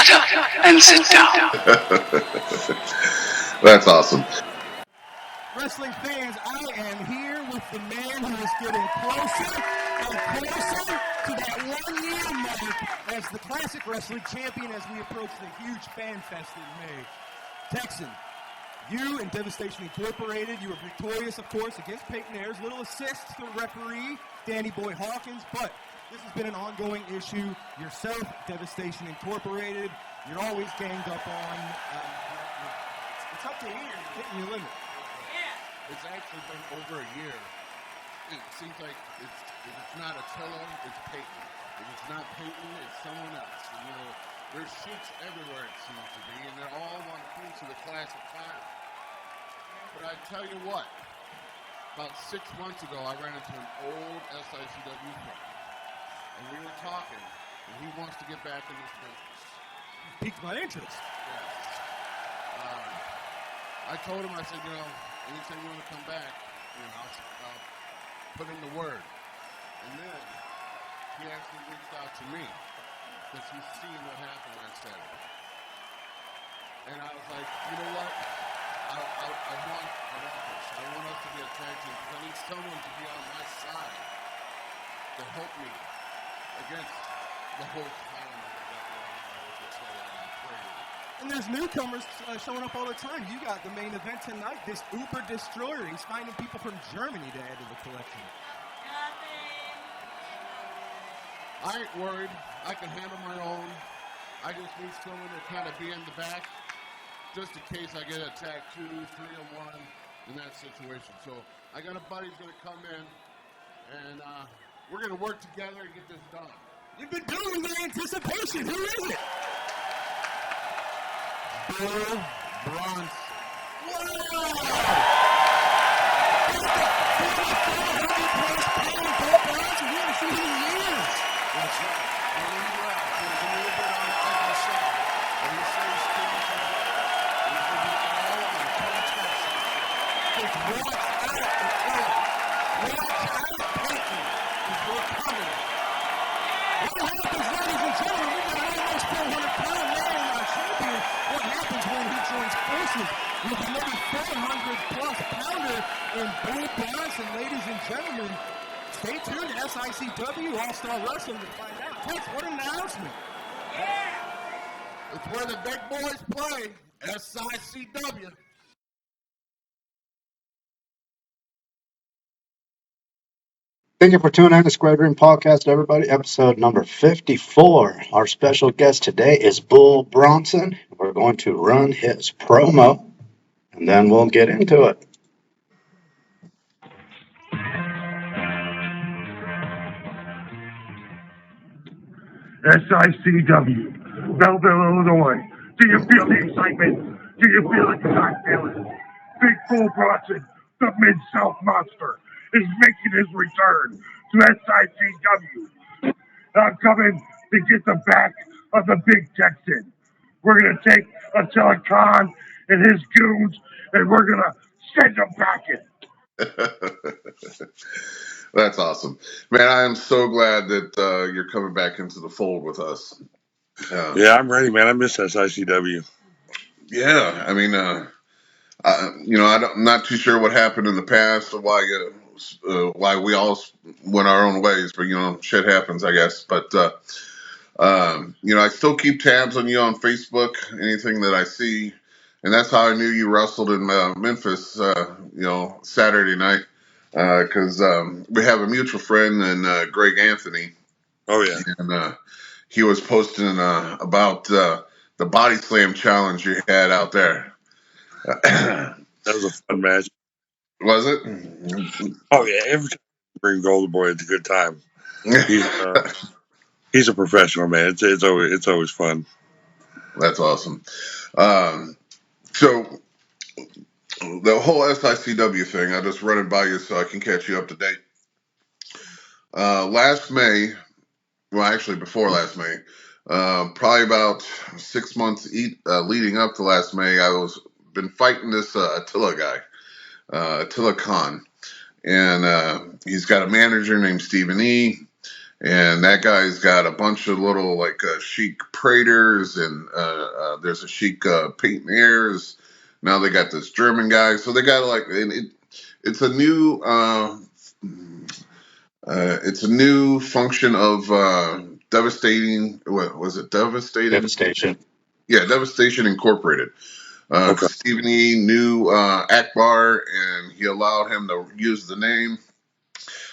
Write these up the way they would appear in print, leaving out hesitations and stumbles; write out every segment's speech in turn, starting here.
Shut up and sit down. That's awesome. Wrestling fans, I am here with the man who is getting closer and closer to that 1 year mark as the Classic Wrestling Champion as we approach the huge fan fest in May. Texan, you and Devastation Incorporated, you were victorious, of course, against Peyton Ayers. Little assist to the referee, Danny Boy Hawkins, but this has been an ongoing issue. Yourself, Devastation Incorporated, you're always ganged up on. It's up to here. You're hitting your limit. It's actually been over a year. It seems like if it's not Attila, it's Peyton. If it's not Peyton, it's someone else. And, you know, there's shoots everywhere, it seems to be, and they're all on piece of the Classic title. But I tell you what, about 6 months ago, I ran into an old SICW friend. And we were talking, and he wants to get back in this business. Piqued my interest. Yes. I told him, I said, you know, anytime you want to come back, you know, I'll put in the word. And then he actually reached out to me because he's seen what happened last Saturday. And I was like, you know what? I want this. I want us to be a tag team because I need someone to be on my side to help me against the whole clown that I got going on with Attila and Brady. And there's newcomers showing up all the time. You got the main event tonight, this Uber Destroyer. He's finding people from Germany to add to the collection. I ain't worried. I can handle my own. I just need someone to kind of be in the back just in case I get attacked 2, 3, or 1 in that situation. So I got a buddy who's going to come in, and we're going to work together and get this done. You've been doing the anticipation. Who is it? Bill Bronson. That's right. And when he left, he was a little bit on the ugly side. And he says things like that. He's going to be all on Kong Texas. Just watch out, Attila. Watch out, Peyton, because we're coming. What happens, ladies and gentlemen? We got an almost 400-pound man in our champion. What happens when he joins forces with another 400-plus pounder in Bill Bronson, ladies and gentlemen? Stay tuned to SICW All-Star Wrestling to find out. Tex, what an announcement. It's where the big boys play. SICW. Thank you for tuning in to Square Dream Podcast, everybody. Episode number 54. Our special guest today is Bull Bronson. We're going to run his promo, and then we'll get into it. SICW, Belleville, Illinois. Do you feel the excitement? Do you feel it? Because I feel it. Big Bull Bronson, the Mid-South Monster, is making his return to SICW. I'm coming to get the back of the Big Texan. We're going to take Attila Khan and his goons, and we're going to send them packing. That's awesome. Man, I am so glad that you're coming back into the fold with us. Yeah, I'm ready, man. I miss SICW. Yeah, I mean, I'm not too sure what happened in the past or why we all went our own ways, but shit happens, I guess. But I still keep tabs on you on Facebook, anything that I see, and that's how I knew you wrestled in Memphis, Saturday night, because we have a mutual friend and Greg Anthony. Oh yeah, and he was posting about the body slam challenge you had out there. That was a fun match. Was it? Oh yeah, every time you bring Golden Boy, it's a good time. He's a professional, man. It's always fun. That's awesome. So the whole SICW thing, I'll just run it by you so I can catch you up to date. Last May, well, actually before last May, probably about 6 months leading up to last May, been fighting this Attila guy, Attila Khan, and he's got a manager named Stephen E. and that guy's got a bunch of little like chic Praters, and there's a chic Peyton. Now they got this German guy, so they got like, and it's a new it's a new function of devastating. What was it? Devastating. Devastation. Yeah, Devastation Incorporated. Okay. Stephen E. knew Akbar, and he allowed him to use the name.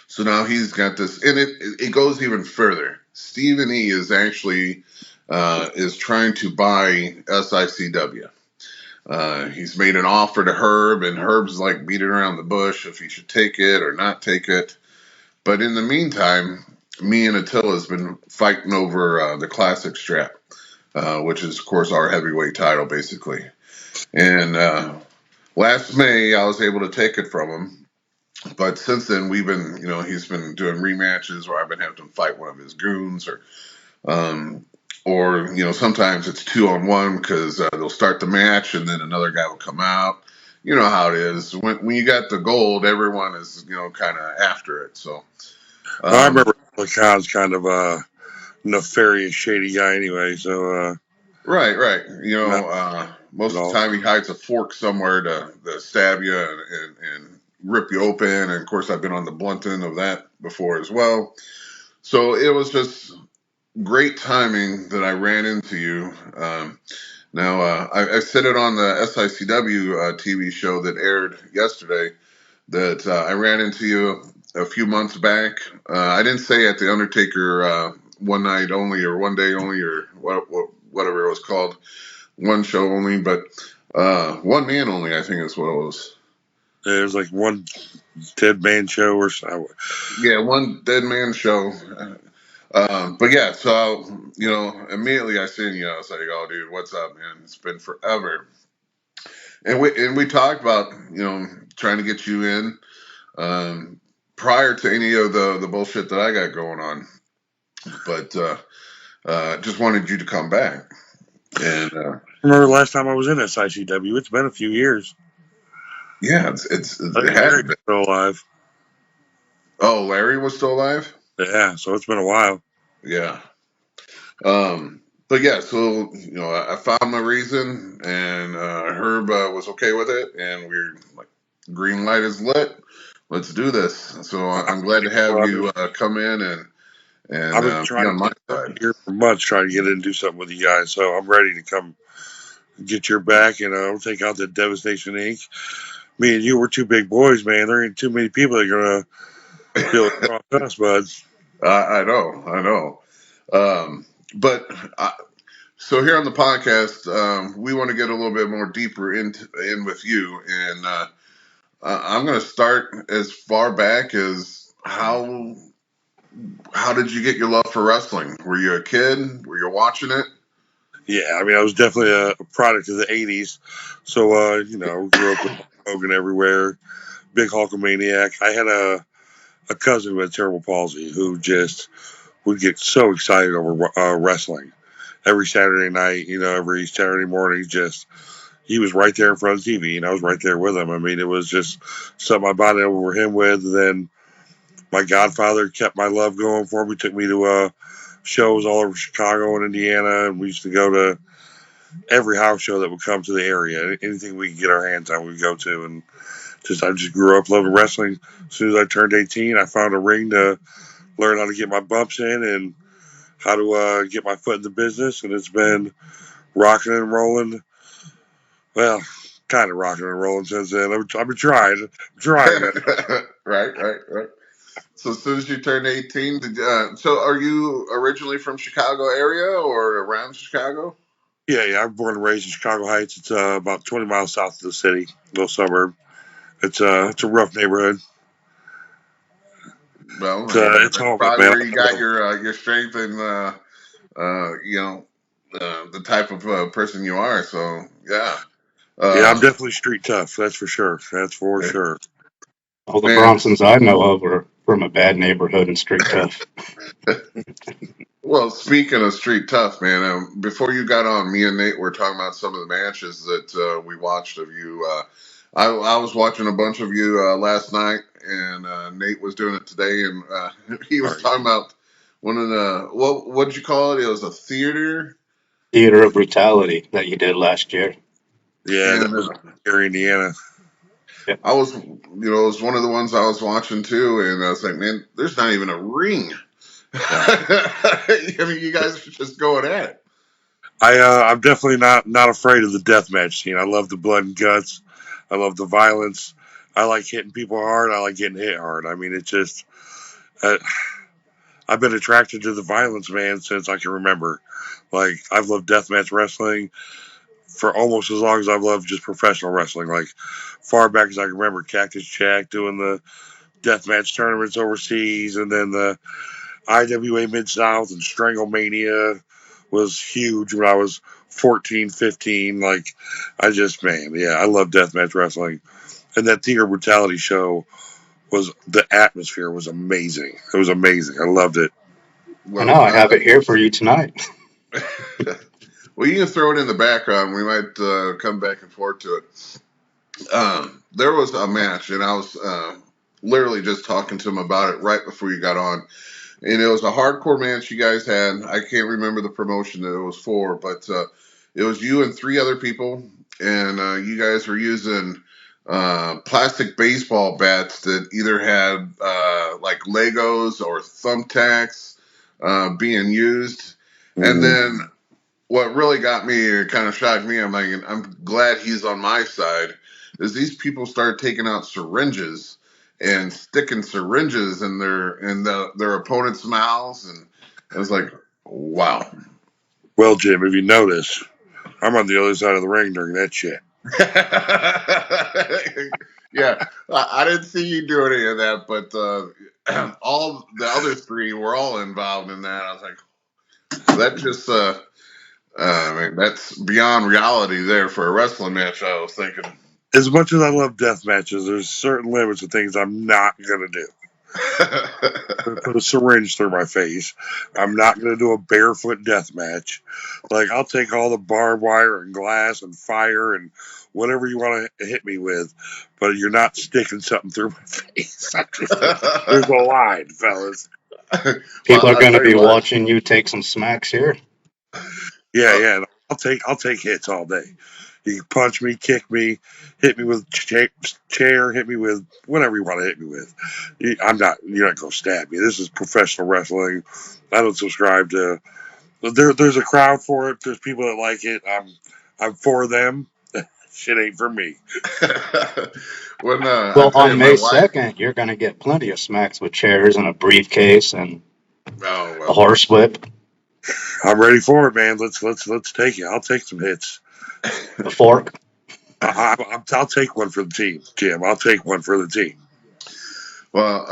So now he's got this, and it goes even further. Stephen E. is actually is trying to buy SICW. He's made an offer to Herb, and Herb's like beating around the bush if he should take it or not take it. But in the meantime, me and Attila's been fighting over the classic strap, which is, of course, our heavyweight title, basically. And last May, I was able to take it from him. But since then, we've been, he's been doing rematches where I've been having to fight one of his goons, or sometimes it's 2-on-1 because they'll start the match and then another guy will come out. You know how it is. When you got the gold, everyone is, kind of after it. So. I remember Khan's kind of a nefarious, shady guy anyway. So Right. Most of the all. time he hides a fork somewhere to stab you and rip you open. And of course, I've been on the blunt end of that before as well. So it was just great timing that I ran into you. Now, I said it on the SICW TV show that aired yesterday that I ran into you a few months back. I didn't say at the Undertaker one night only or one day only or whatever it was called, one show only, but one man only, I think is what it was. There's like one dead man show or so. Yeah, one dead man show. But yeah, so immediately I seen you. I was like, "Oh, dude, what's up, man? It's been forever." And we talked about trying to get you in prior to any of the bullshit that I got going on, but just wanted you to come back. And I remember the last time I was in SICW. It's been a few years. yeah, I it think has Larry's been. still alive. Oh, Larry was still alive? Yeah, so it's been a while. Yeah. But yeah, so I found my reason, and Herb was okay with it, and we're like, green light is lit. Let's do this. So I'm glad to have you come in and I've been be trying on to my get up side. here for months, trying to get in and do something with you guys. So I'm ready to come get your back and take out the Devastation Inc. Me and you were two big boys, man. There ain't too many people that are gonna be able to cross us, bud. I know. But so here on the podcast, we want to get a little bit more deeper in with you, and I'm going to start as far back as how did you get your love for wrestling? Were you a kid? Were you watching it? Yeah, I mean, I was definitely a product of the '80s. So we grew up with Hulk Hogan everywhere, big Hulkamaniac. I had a cousin with cerebral palsy who just would get so excited over wrestling every Saturday night. Every Saturday morning, he was right there in front of the TV, and I was right there with him. I mean, it was just something I bonded over him with. And then my godfather kept my love going for me, took me to shows all over Chicago and Indiana, and we used to go to every house show that would come to the area. Anything we could get our hands on, we'd go to. And I just grew up loving wrestling. As soon as I turned 18, I found a ring to learn how to get my bumps in and how to get my foot in the business. And it's been rocking and rolling. Well, kind of rocking and rolling since then. I've been trying. Right. So as soon as you turned 18, so are you originally from Chicago area or around Chicago? Yeah. I'm born and raised in Chicago Heights. It's about 20 miles south of the city, little suburb. It's a rough neighborhood. Well, It's that's home, probably man. where you got your strength and the type of person you are. So yeah, Yeah, I'm uh, definitely street tough. That's for sure. That's for sure. All the man. Bronsons I know of are from a bad neighborhood and street tough. Well, speaking of street tough, man, before you got on, me and Nate were talking about some of the matches that we watched of you. I was watching a bunch of you last night, and Nate was doing it today, and he All was right. talking about one of the what did you call it? It was a theater, Theater of Brutality that you did last year. Yeah, that and was here in Indiana. I was, it was one of the ones I was watching too, and I was like, man, there's not even a ring. I mean, you guys are just going at it. I'm definitely not afraid of the deathmatch scene. I love the blood and guts. I love the violence. I like hitting people hard. I like getting hit hard. I mean, it's just uh, I've been attracted to the violence, man, since I can remember. Like I've loved deathmatch wrestling for almost as long as I've loved just professional wrestling. Like far back as I can remember, Cactus Jack doing the deathmatch tournaments overseas, and then the IWA Mid South and Stranglemania was huge when I was 14, 15. Like, I love deathmatch wrestling. And that Theater Brutality show the atmosphere was amazing. It was amazing. I loved it. I know, Well, I have it here for you tonight. well, you can throw it in the background. We might come back and forth to it. There was a match, and I was literally just talking to him about it right before you got on. And it was a hardcore match you guys had. I can't remember the promotion that it was for, but it was you and three other people, and you guys were using plastic baseball bats that either had like Legos or thumbtacks being used. And then what really got me, kind of shocked me, I'm like, I'm glad he's on my side, is these people started taking out syringes and sticking syringes in their opponents' mouths, and I was like, wow. Well, Jim, if you notice, I'm on the other side of the ring during that shit. Yeah, I didn't see you do any of that, but all the other three were all involved in that. I was like, that just I mean, that's beyond reality there for a wrestling match. I was thinking. As much as I love death matches, there's certain limits of things I'm not going to do. Put a syringe through my face. I'm not going to do a barefoot death match. Like, I'll take all the barbed wire and glass and fire and whatever you want to hit me with, but you're not sticking something through my face. There's a line, fellas. People are I'll going to tell be you what. watching you take some smacks here. Yeah. I'll take hits all day. You can punch me, kick me, hit me with chair, hit me with whatever you want to hit me with. You're not going to stab me. This is professional wrestling. I don't subscribe to. There's a crowd for it. There's people that like it. I'm for them. Shit ain't for me. When I Well, tell you, on my May wife. 2nd, you're going to get plenty of smacks with chairs and a briefcase and Oh a well. horsewhip, I'm ready for it, man. Let's take it. I'll take some hits. a fork. I'll take one for the team, Jim. I'll take one for the team. Well,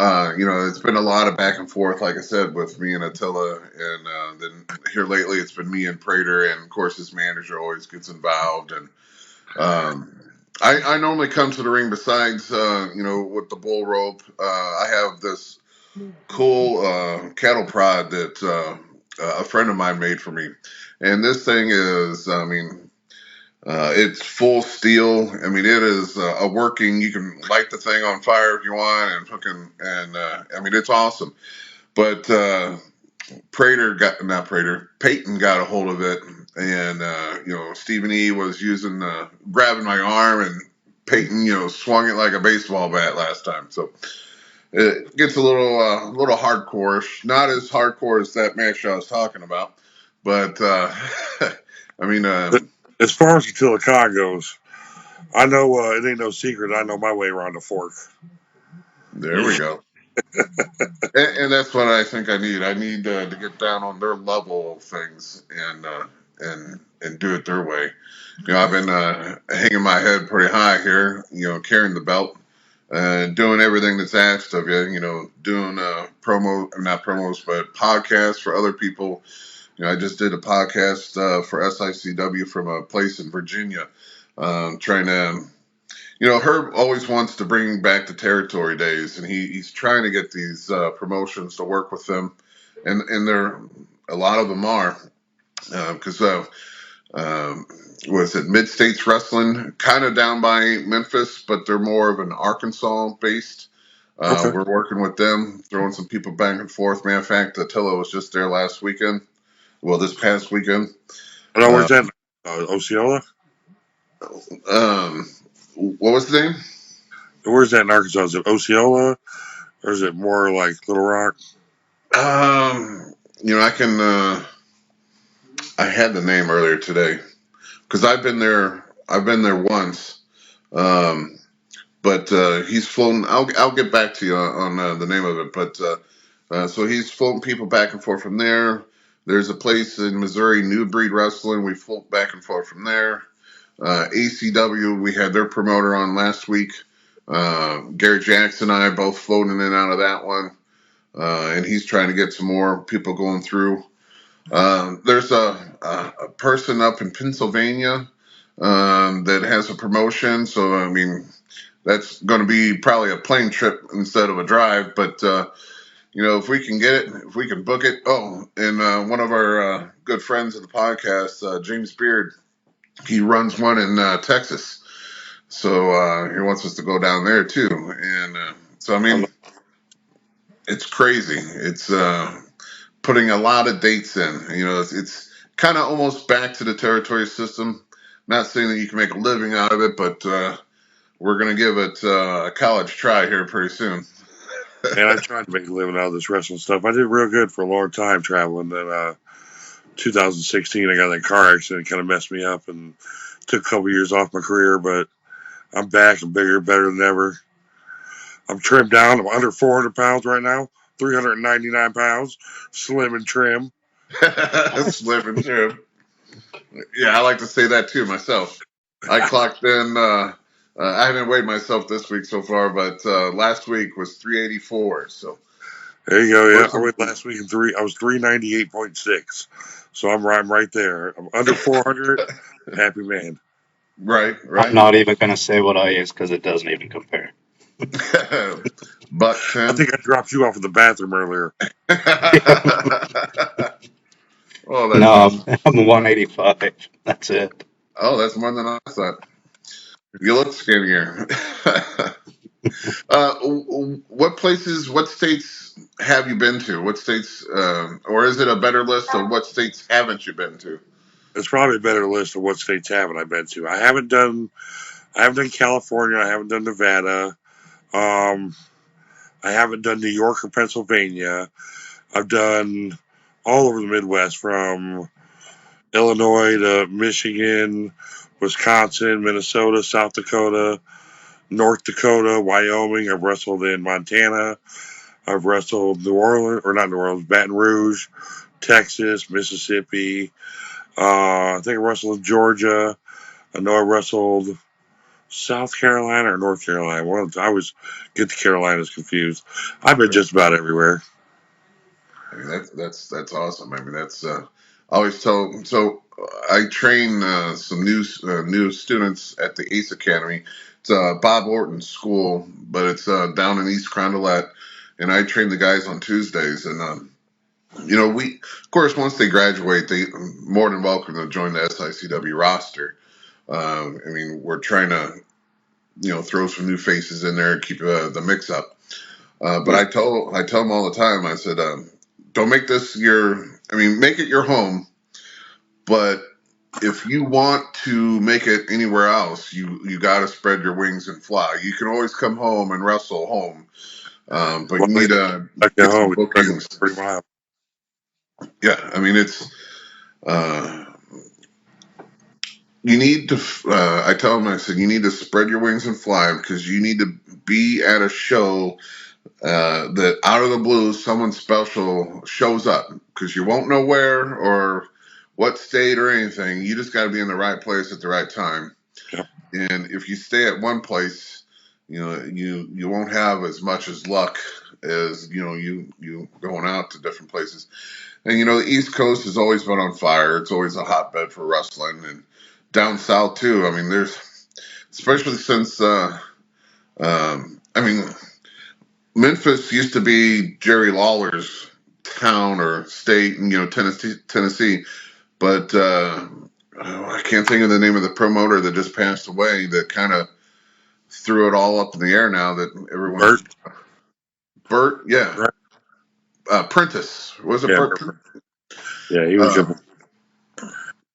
it's been a lot of back and forth, like I said, with me and Attila, and then here lately it's been me and Prater, and of course his manager always gets involved. And I normally come to the ring besides, with the bull rope. I have this cool cattle prod that a friend of mine made for me, and this thing is, I mean, it's full steel. I mean, it is a working. You can light the thing on fire if you want, and I mean, it's awesome. But Peyton got a hold of it, and Stephen E was grabbing my arm, and Peyton, swung it like a baseball bat last time. So it gets a little hardcore, not as hardcore as that match I was talking about, but I mean. As far as Attila Khan goes, I know it ain't no secret. I know my way around a fork. There we go. And that's what I think I need. I need to get down on their level of things and do it their way. I've been hanging my head pretty high here. Carrying the belt, doing everything that's asked of you. Doing not promos, but podcasts for other people. I just did a podcast for SICW from a place in Virginia, trying to. Herb always wants to bring back the territory days, and he's trying to get these promotions to work with them, and a lot of them are because was it Mid States Wrestling, kind of down by Memphis, but they're more of an Arkansas based Okay. We're working with them, throwing some people back and forth. Matter of fact, Attila was just there last weekend. Well, this past weekend. And I Uh, worked at Osceola. what was the name? Where's that in Arkansas? Is it Osceola or is it more like Little Rock? I can. I had the name earlier today because I've been there. I've been there once. But he's floating. I'll get back to you on the name of it. But so he's floating people back and forth from there. There's a place in Missouri, New Breed Wrestling. We float back and forth from there. ACW, we had their promoter on last week. Gary Jackson and I both floating in and out of that one. And he's trying to get some more people going through. There's a person up in Pennsylvania that has a promotion. So, I mean, that's going to be probably a plane trip instead of a drive. But, if we can get it, if we can book it. Oh, and one of our good friends of the podcast, James Beard, he runs one in Texas. So he wants us to go down there too. And so, I mean, it's crazy. It's putting a lot of dates in. It's kind of almost back to the territory system. Not saying that you can make a living out of it, but we're going to give it a college try here pretty soon. And I tried to make a living out of this wrestling stuff. I did real good for a long time traveling. Then 2016, I got in that car accident, kind of messed me up, and took a couple years off my career. But I'm back and bigger, better than ever. I'm trimmed down. I'm under 400 pounds right now. 399 pounds, slim and trim. Slim and trim. Yeah, I like to say that too myself. I clocked in. I haven't weighed myself this week so far, but last week was 384. So There you go. Yeah, I went last week in I was 398.6. So I'm right there. I'm under 400. Happy man. Right. I'm not even going to say what I is because it doesn't even compare. Buck 10. I think I dropped you off in the bathroom earlier. Oh, that's No, awesome. I'm 185. That's it. Oh, that's more than I thought. You look skinnier. What states have you been to? What states, or is it a better list of what states haven't you been to? It's probably a better list of what states haven't I been to. I haven't done California. I haven't done Nevada. I haven't done New York or Pennsylvania. I've done all over the Midwest, from Illinois to Michigan, Wisconsin, Minnesota, South Dakota, North Dakota, Wyoming. I've wrestled in Montana. I've wrestled Baton Rouge, Texas, Mississippi. I think I wrestled in Georgia. I know I wrestled South Carolina or North Carolina. I always get the Carolinas confused. I've been just about everywhere. I mean, that's awesome. I mean, that's I always tell. So I train some new students at the Ace Academy. It's Bob Orton's school, but it's down in East Carondelet, and I train the guys on Tuesdays. And we, of course, once they graduate, they more than welcome to join the SICW roster. I mean, we're trying to throw some new faces in there and keep the mix up. But I tell them all the time. I said, don't make this make it your home. But if you want to make it anywhere else, you got to spread your wings and fly. You can always come home and wrestle home, but you need to get some bookings. Pretty wild. Yeah, I mean it's. You need to. I tell them, I said, you need to spread your wings and fly because you need to be at a show that out of the blue someone special shows up, because you won't know where or what state or anything. You just got to be in the right place at the right time. Yep. And if you stay at one place, you won't have as much as luck as you going out to different places. And the East Coast has always been on fire. It's always a hotbed for wrestling, and down south too. I mean, there's especially since Memphis used to be Jerry Lawler's town or state, Tennessee. But I can't think of the name of the promoter that just passed away that kind of threw it all up in the air now that everyone. Bert, yeah. Right? Prentice. Was it Yeah, Bert? yeah. Uh,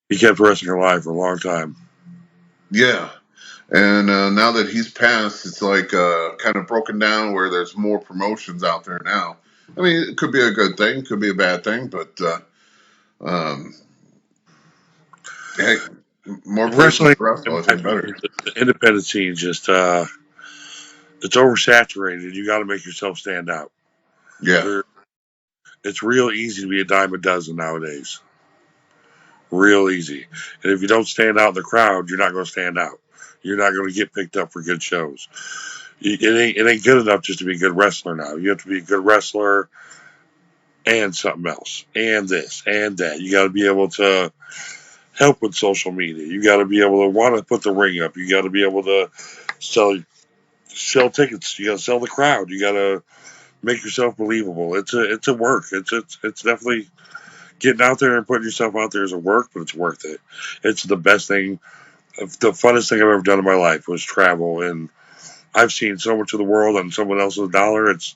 He kept wrestling alive for a long time. yeah. And now that he's passed, it's like kind of broken down where there's more promotions out there now. I mean, it could be a good thing, could be a bad thing, but um, hey, more places Wrestling, to wrestle, in I my think better. opinion, the independent scene just it's oversaturated. You got to make yourself stand out. Yeah, There, it's real easy to be a dime a dozen nowadays. Real easy. And if you don't stand out in the crowd, you're not going to stand out. You're not going to get picked up for good shows. It ain't good enough just to be a good wrestler now. You have to be a good wrestler and something else, and this and that. You got to be able to help with social media. You got to be able to want to put the ring up. You got to be able to sell tickets. You got to sell the crowd. You got to make yourself believable. It's a work. It's definitely getting out there and putting yourself out there is a work, but it's worth it. It's the best thing. The funnest thing I've ever done in my life was travel, and I've seen so much of the world on someone else's dollar. It's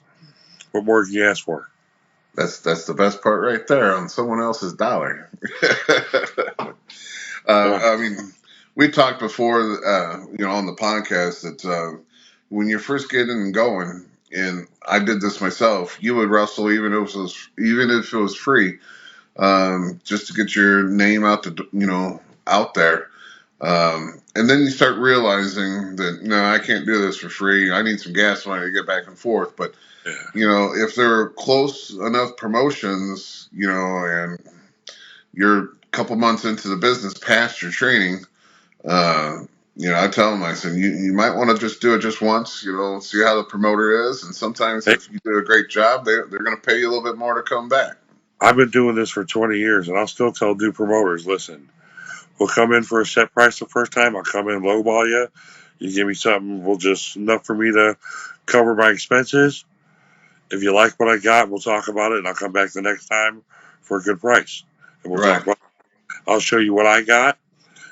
what more can you ask for? that's the best part right there on someone else's dollar. Yeah. I mean, we talked before, on the podcast that when you're first getting going, and I did this myself, you would wrestle even if it was free, just to get your name out there. And then you start realizing that no, I can't do this for free. I need some gas money to get back and forth. But if there are close enough promotions, and you're a couple months into the business past your training, I tell them, I said, you might want to just do it just once, see how the promoter is. And sometimes Hey, if you do a great job, they're going to pay you a little bit more to come back. I've been doing this for 20 years, and I'll still tell new promoters, listen, we'll come in for a set price the first time. I'll come in lowball you. You give me something, enough for me to cover my expenses. If you like what I got, we'll talk about it, and I'll come back the next time for a good price. And we'll talk Right. about it. I'll show you what I got.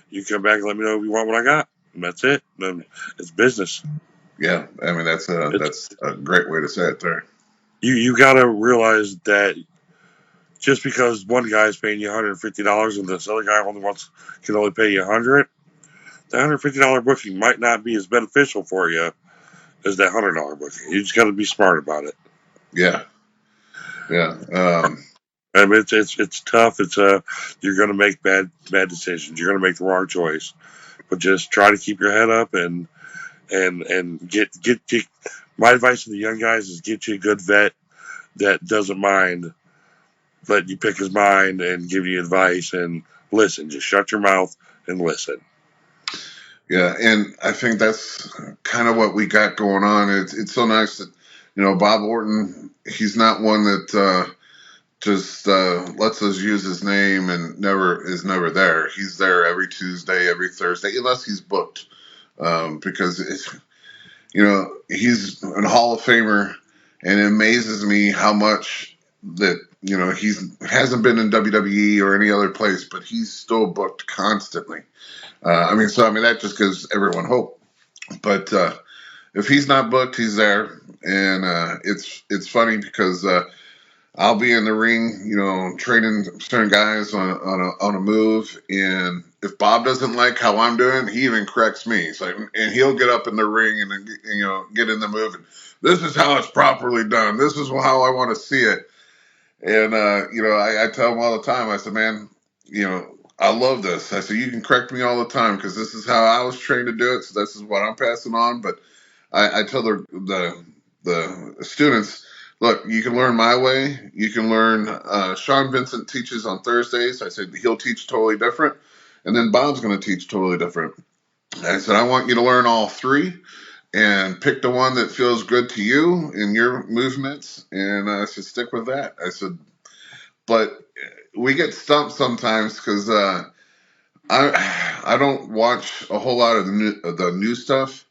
You come back and let me know if you want what I got. And that's it. Then it's business. Yeah. I mean, that's It's, a great way to say it there. you got to realize that just because one guy is paying you $150 and this other guy can only pay you $100, the $150 booking might not be as beneficial for you as that $100 booking. You just got to be smart about it. Yeah. Yeah. I mean, it's tough. You're going to make bad decisions. You're going to make the wrong choice, but just try to keep your head up and get. My advice to the young guys is get you a good vet that doesn't mind letting you pick his mind and give you advice and listen. Just shut your mouth and listen. Yeah, and I think that's kind of what we got going on. It's so nice that Bob Orton. He's not one that just lets us use his name and never there. He's there every Tuesday, every Thursday, unless he's booked, because he's a Hall of Famer, and it amazes me how much that he's hasn't been in WWE or any other place, but he's still booked constantly. That just gives everyone hope. But if he's not booked, he's there, and it's funny because I'll be in the ring, training certain guys on a move, and if Bob doesn't like how I'm doing, he even corrects me. It's like, and he'll get up in the ring and get in the move, and this is how it's properly done. This is how I want to see it. And I tell him all the time. I said, man, I love this. I said, you can correct me all the time because this is how I was trained to do it. So this is what I'm passing on. But I tell the students, look, you can learn my way. You can learn. Sean Vincent teaches on Thursdays. I said he'll teach totally different, and then Bob's going to teach totally different. I said I want you to learn all three and pick the one that feels good to you in your movements, and I said stick with that. I said, but we get stumped sometimes because I don't watch a whole lot of the new stuff,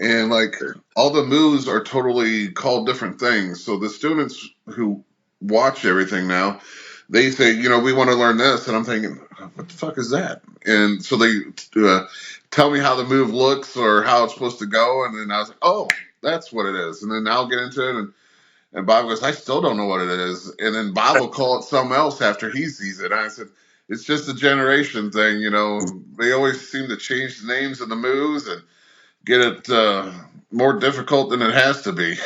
and like all the moves are totally called different things. So the students who watch everything now, they say, we want to learn this, and I'm thinking, what the fuck is that? And so they tell me how the move looks or how it's supposed to go, and then I was like, oh, that's what it is, and then I'll get into it, and And Bob goes, I still don't know what it is. And then Bob will call it something else after he sees it. And I said, it's just a generation thing, you know. They always seem to change the names and the moves and get it more difficult than it has to be.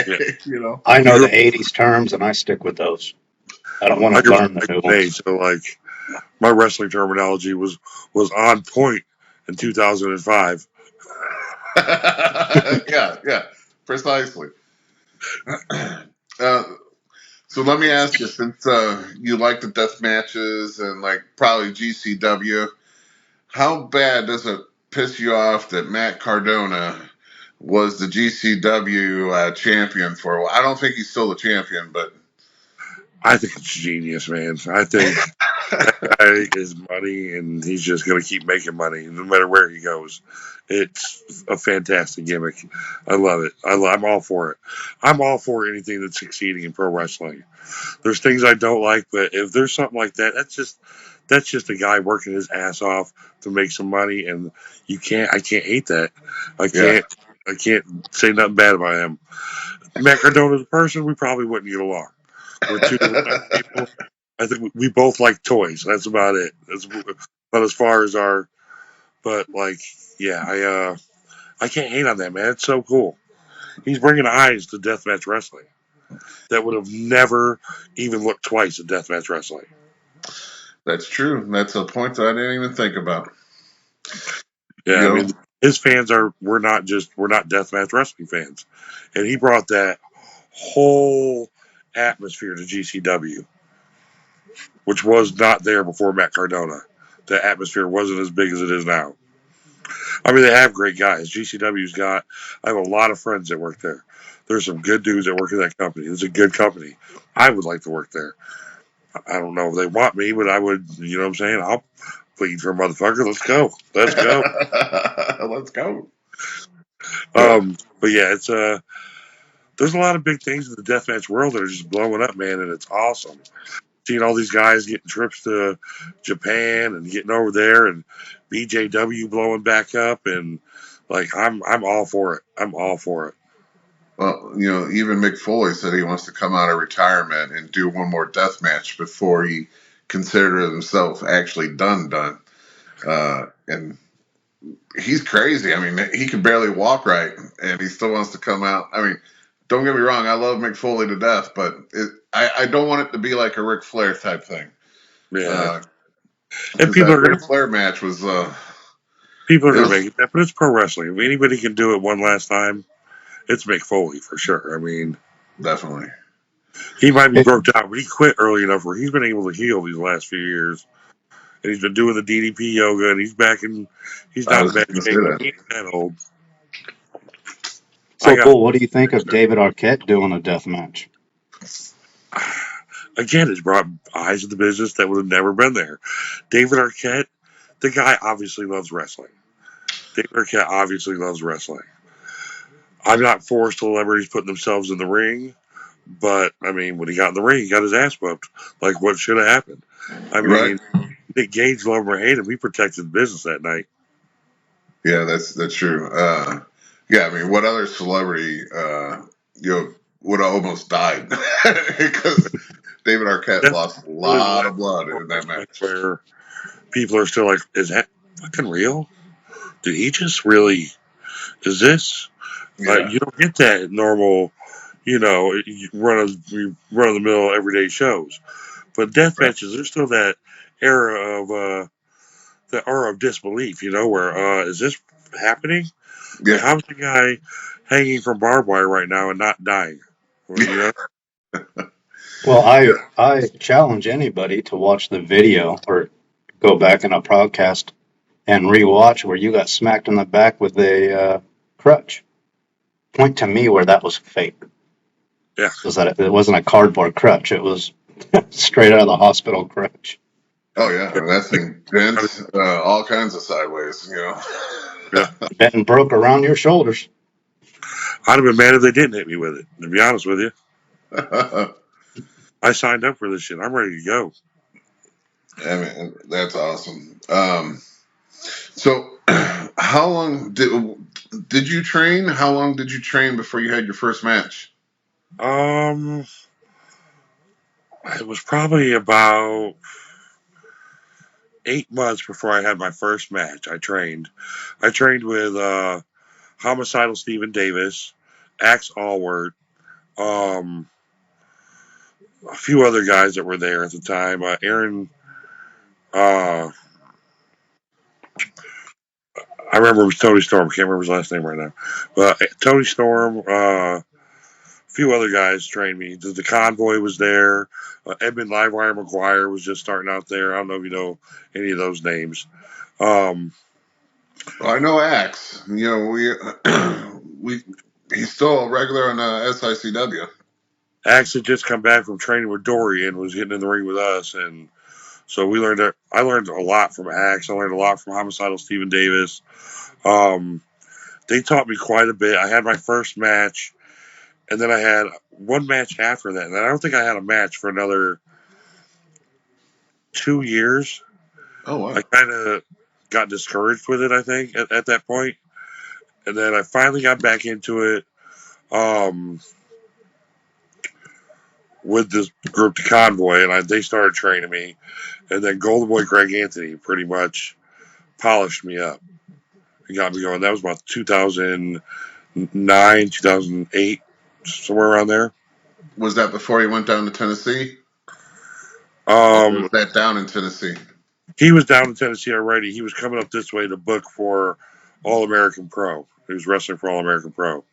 Yeah. You know. I know You the 80s terms and I stick with those. I don't I want to grew up learn the back new in the day, ones. so like my wrestling terminology was on point in 2005. Yeah, precisely. Uh, so let me ask you, since you like the death matches and like probably GCW, how bad does it piss you off that Matt Cardona was the GCW champion for a while? I don't think he's still the champion, but I think it's genius, man. I think that guy is money, and he's just going to keep making money no matter where he goes. It's a fantastic gimmick. I love it. I'm all for it. I'm all for anything that's succeeding in pro wrestling. There's things I don't like, but if there's something like that, that's just a guy working his ass off to make some money, and I can't hate that. I yeah. can't I can't say nothing bad about him. Matt Cardona's a person, we probably wouldn't get along. We're two different types of people. I think we both like toys. That's about it. But as far as but like, yeah, I can't hate on that, man. It's so cool. He's bringing eyes to deathmatch wrestling that would have never even looked twice at deathmatch wrestling. That's true. That's a point that I didn't even think about. Yeah, You I know, mean, his fans we're not deathmatch wrestling fans, and he brought that whole atmosphere to GCW, which was not there before Matt Cardona. The atmosphere wasn't as big as it is now. I mean, they have great guys. GCW's got. I have a lot of friends that work there. There's some good dudes that work in that company. It's a good company. I would like to work there. I don't know if they want me, but I would. You know what I'm saying? I'll plead for a motherfucker. Let's go. Let's go. let's go. But yeah, it's there's a lot of big things in the deathmatch world that are just blowing up, man, and it's awesome. Seeing all these guys getting trips to Japan and getting over there, and BJW blowing back up, and like I'm all for it. I'm all for it. Well, you know, even Mick Foley said he wants to come out of retirement and do one more death match before he considers himself actually done. And he's crazy. I mean, he can barely walk right, and he still wants to come out. I mean, don't get me wrong, I love Mick Foley to death, but I don't want it to be like a Ric Flair type thing. Yeah, and Because that Ric Flair match was, people are it gonna was make it, but it's pro wrestling. If anybody can do it one last time, it's Mick Foley for sure. I mean, definitely. he might be broke down, but he quit early enough where he's been able to heal these last few years. And he's been doing the DDP yoga, and he's back in. He's I not in was bad going to say shape. that. He ain't that old. So, Bull, what do you think of David Arquette doing a death match? Again, it's brought eyes to the business that would have never been there. David Arquette, the guy obviously loves wrestling. David Arquette obviously loves wrestling. I'm not for celebrities putting themselves in the ring, but I mean, when he got in the ring, he got his ass whooped. Like, what should have happened? I mean, Nick Gage, love him or hate him, he protected the business that night. Yeah, that's true. Yeah, I mean, what other celebrity, would have almost died because David Arquette That's lost a really the lot last of blood pro in that wrestling match. where people are still like, is that fucking real? Did he just really? Is this? Yeah, You don't get that normal. You run of the mill everyday shows, but death right. matches, there's still that era of disbelief. Where is this happening? Like, Yeah. how's the guy hanging from barbed wire right now and not dying? Well, Well, I challenge anybody to watch the video or go back in a podcast and rewatch where you got smacked in the back with a crutch. Point to me where that was fake. Yeah. Was that it wasn't a cardboard crutch? It was straight out of the hospital crutch. Oh yeah, Yeah. that thing bent all kinds of sideways. Yeah. Bent and broke around your shoulders. I'd have been mad if they didn't hit me with it. To be honest with you, I signed up for this shit. I'm ready to go. I mean, that's awesome. So, how long did you train? How long did you train before you had your first match? Um, it was probably about 8 months before I had my first match. I trained with Homicidal Stephen Davis, Axe Allward, um, a few other guys that were there at the time. Aaron, I remember it was Tony Storm. I can't remember his last name right now. But Tony Storm, a few other guys trained me. The Convoy was there. Edmund Livewire McGuire was just starting out there. I don't know if you know any of those names. Um, Well, I know Axe. You know, we he's still a regular on SICW. Axe had just come back from training with Dory and was getting in the ring with us, and so we learned. I learned a lot from Axe. I learned a lot from Homicidal Stephen Davis. They taught me quite a bit. I had my first match, and then I had one match after that, and I don't think I had a match for another 2 years. Oh wow! I kind of got discouraged with it, I think, at that point, and then I finally got back into it. With this group, the Convoy, and they started training me, and then Golden Boy Greg Anthony pretty much polished me up and got me going. That was about 2009, 2008, somewhere around there. Was that before he went down to Tennessee? Or was Um, that down in Tennessee? he was down in Tennessee already. He was coming up this way to book for All American Pro. He was wrestling for All American Pro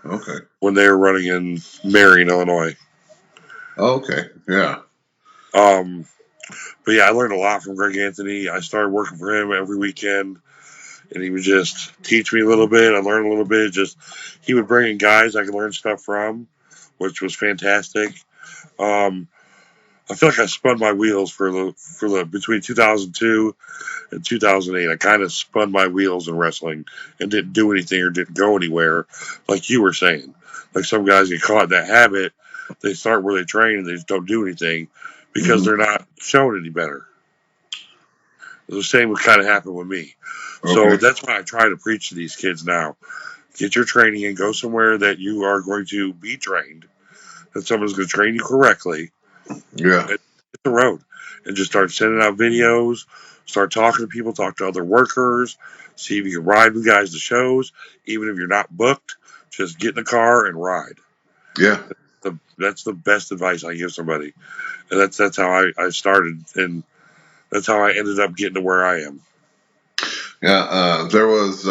Okay. when they were running in Marion, Illinois. Okay. Yeah. But yeah, I learned a lot from Greg Anthony. I started working for him every weekend, and he would just teach me a little bit. I learned a little bit. Just he would bring in guys I could learn stuff from, which was fantastic. Um, I feel like I spun my wheels for the between 2002 and 2008. I kind of spun my wheels in wrestling and didn't do anything or didn't go anywhere, like you were saying. Like some guys get caught in that habit. They start where they train and they just don't do anything because they're not shown any better. The same would kind of happen with me. Okay. So that's why I try to preach to these kids now. Get your training and go somewhere that you are going to be trained, that someone's going to train you correctly. Yeah. And hit the road and just start sending out videos, start talking to people, talk to other workers, see if you can ride with guys to shows. Even if you're not booked, just get in the car and ride. Yeah. That's the best advice I give somebody. And that's how I started, and that's how I ended up getting to where I am. Yeah. There was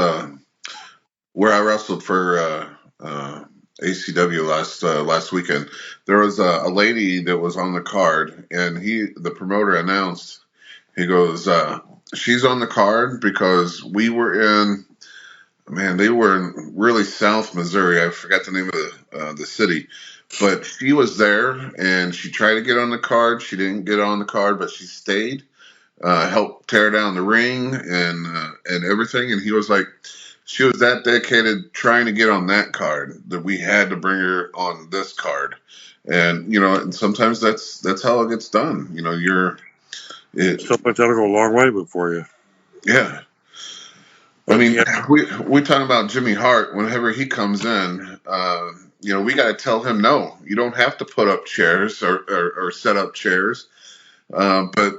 where I wrestled for ACW last weekend. There was a lady that was on the card, and the promoter announced. He goes, "She's on the card because we were in." Man, they were in really South Missouri. I forgot the name of the city, but she was there and she tried to get on the card. She didn't get on the card, but she stayed, helped tear down the ring and everything. And he was like, she was that dedicated trying to get on that card that we had to bring her on this card. And and sometimes that's how it gets done. Stuff like that'll go a long way for you. Yeah. I mean, we talking about Jimmy Hart. Whenever he comes in, we got to tell him no. You don't have to put up chairs or set up chairs. But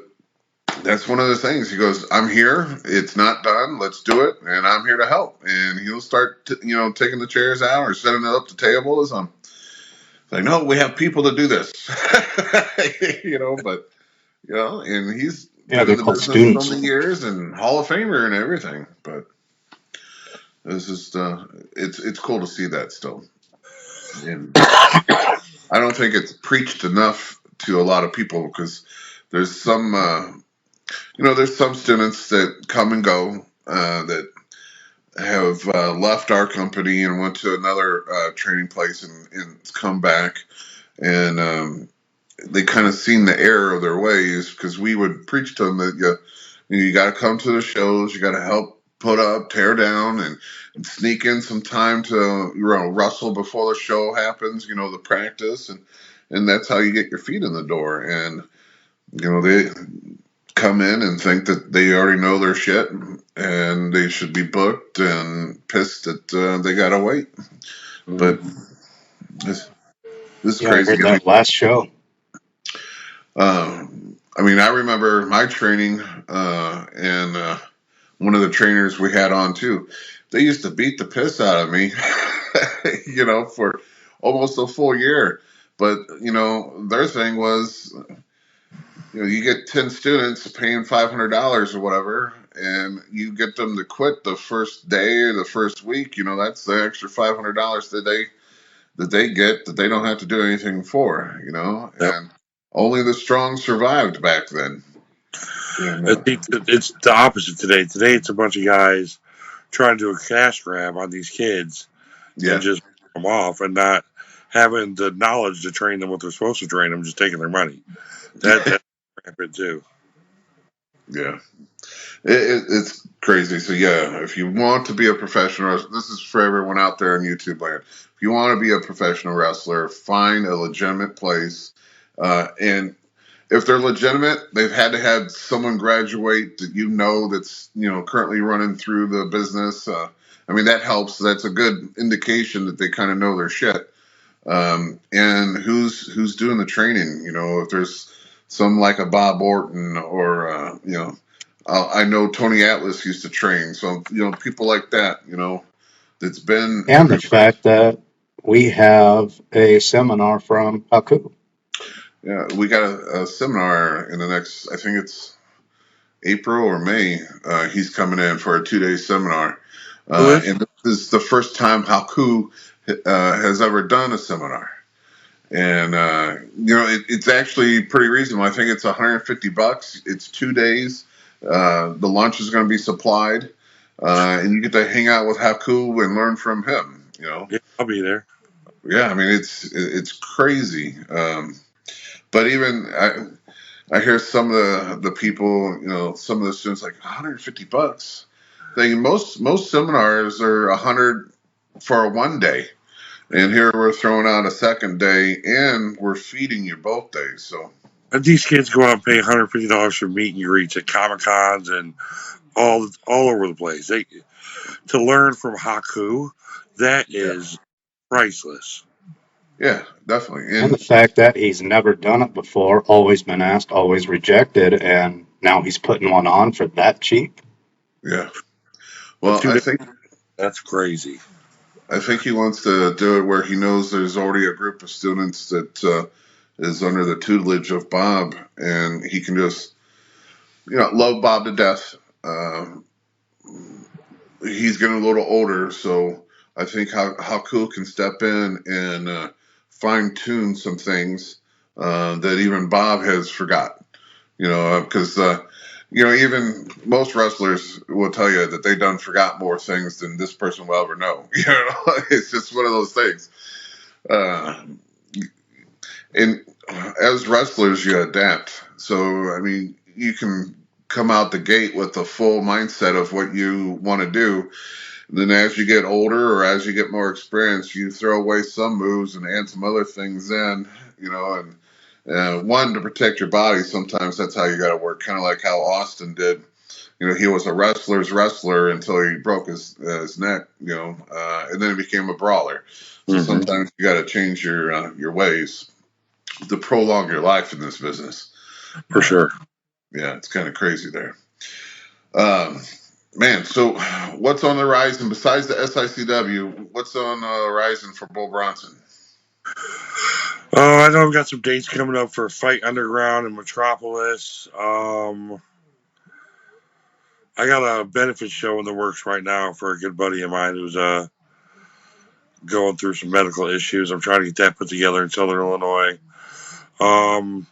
that's one of the things. He goes, "I'm here. It's not done. Let's do it, and I'm here to help." And he'll start, taking the chairs out or setting it up the table. As I'm like, "No, we have people to do this." But and he's been in the business students. so many years and Hall of Famer and everything, but. It's just it's cool to see that still, and I don't think it's preached enough to a lot of people because there's some there's some students that come and go that have left our company and went to another training place and come back, and they kind of seen the error of their ways because we would preach to them that you got to come to the shows, you got to help put up, tear down, and sneak in some time to wrestle before the show happens. The practice, and that's how you get your feet in the door. And they come in and think that they already know their shit and they should be booked and pissed that they gotta wait. But This is Yeah, I crazy. heard that last show. I mean, I remember my training, and one of the trainers we had on too. They used to beat the piss out of me, for almost a full year. But their thing was, you get 10 students paying $500 or whatever, and you get them to quit the first day or the first week. That's the extra $500 that they get that they don't have to do anything for. Yep. And only the strong survived back then. And It's the opposite today. Today, it's a bunch of guys trying to do a cash grab on these kids and yeah, just them off and not having the knowledge to train them what they're supposed to train them, just taking their money. That's rampant too. yeah. It's crazy. So yeah, if you want to be a professional, this is for everyone out there on YouTube land. If you want to be a professional wrestler, find a legitimate place, and if they're legitimate, they've had to have someone graduate that that's currently running through the business. I mean, that helps. That's a good indication that they kind of know their shit. And who's doing the training? If there's some like a Bob Orton or I know Tony Atlas used to train, so people like that. That's been And the fact that we have a seminar from Haku. Yeah, we got a seminar in the next, I think it's April or May. He's coming in for a 2-day seminar. Who is? And this is the first time Haku has ever done a seminar. And, it's actually pretty reasonable. I think it's $150. It's 2 days. The lunch is going to be supplied. And you get to hang out with Haku and learn from him, Yeah, I'll be there. Yeah, I mean, it's crazy. But even I hear some of the people, some of the students like $150. Thinking most seminars are 100 for a 1 day, and here we're throwing out a second day, and we're feeding you both days. So These kids go out and pay $150 for meet and greets at Comic Cons and all over the place. To learn from Haku, that is priceless. yeah, definitely. And the fact that he's never done it before, always been asked, always rejected, and now he's putting one on for that cheap. Yeah. Well, That's crazy. I think he wants to do it where he knows there's already a group of students that is under the tutelage of Bob, and he can just love Bob to death. He's getting a little older, so I think how cool can step in and fine tune some things that even Bob has forgotten. Because even most wrestlers will tell you that they done forgot more things than this person will ever know. It's just one of those things. And as wrestlers, you adapt. So I mean, you can come out the gate with the full mindset of what you want to do. Then as you get older or as you get more experience, you throw away some moves and add some other things in, and one, to protect your body. Sometimes that's how you got to work, kind of like how Austin did. He was a wrestler's wrestler until he broke his neck, and then he became a brawler. So sometimes you got to change your ways to prolong your life in this business. For sure. Yeah, it's kind of crazy there. Man, so what's on the horizon besides the SICW? What's on the horizon for Bull Bronson? I know I've got some dates coming up for Fight Underground in Metropolis. I got a benefit show in the works right now for a good buddy of mine who's going through some medical issues. I'm trying to get that put together in Southern Illinois. I'll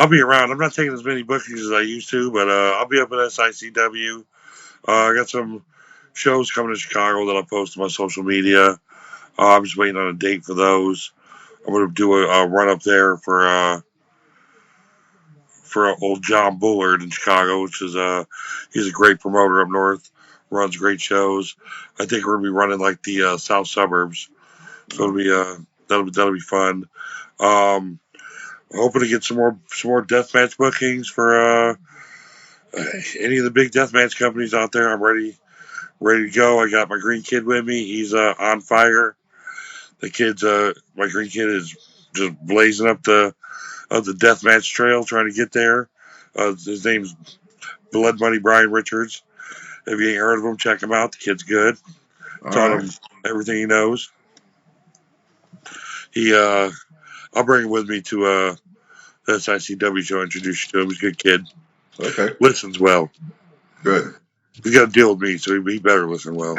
be around. I'm not taking as many bookings as I used to, but I'll be up at SICW. I got some shows coming to Chicago that I'll post on my social media. I'm just waiting on a date for those. I'm going to do a run up there for old John Bullard in Chicago, which is he's a great promoter up north, runs great shows. I think we're going to be running like the south suburbs, so it'll be that'll be fun. Hoping to get some more deathmatch bookings for any of the big deathmatch companies out there. I'm ready to go. I got my green kid with me. He's on fire. The kids, my green kid is just blazing up the deathmatch trail trying to get there. His name's Blood Money Brian Richards. If you ain't heard of him, check him out. The kid's good. Taught him everything he knows. I'll bring him with me to the SICW show. Introduce you to him. He's a good kid. Okay. Listens well. Good. He's got to deal with me, so he better listen well.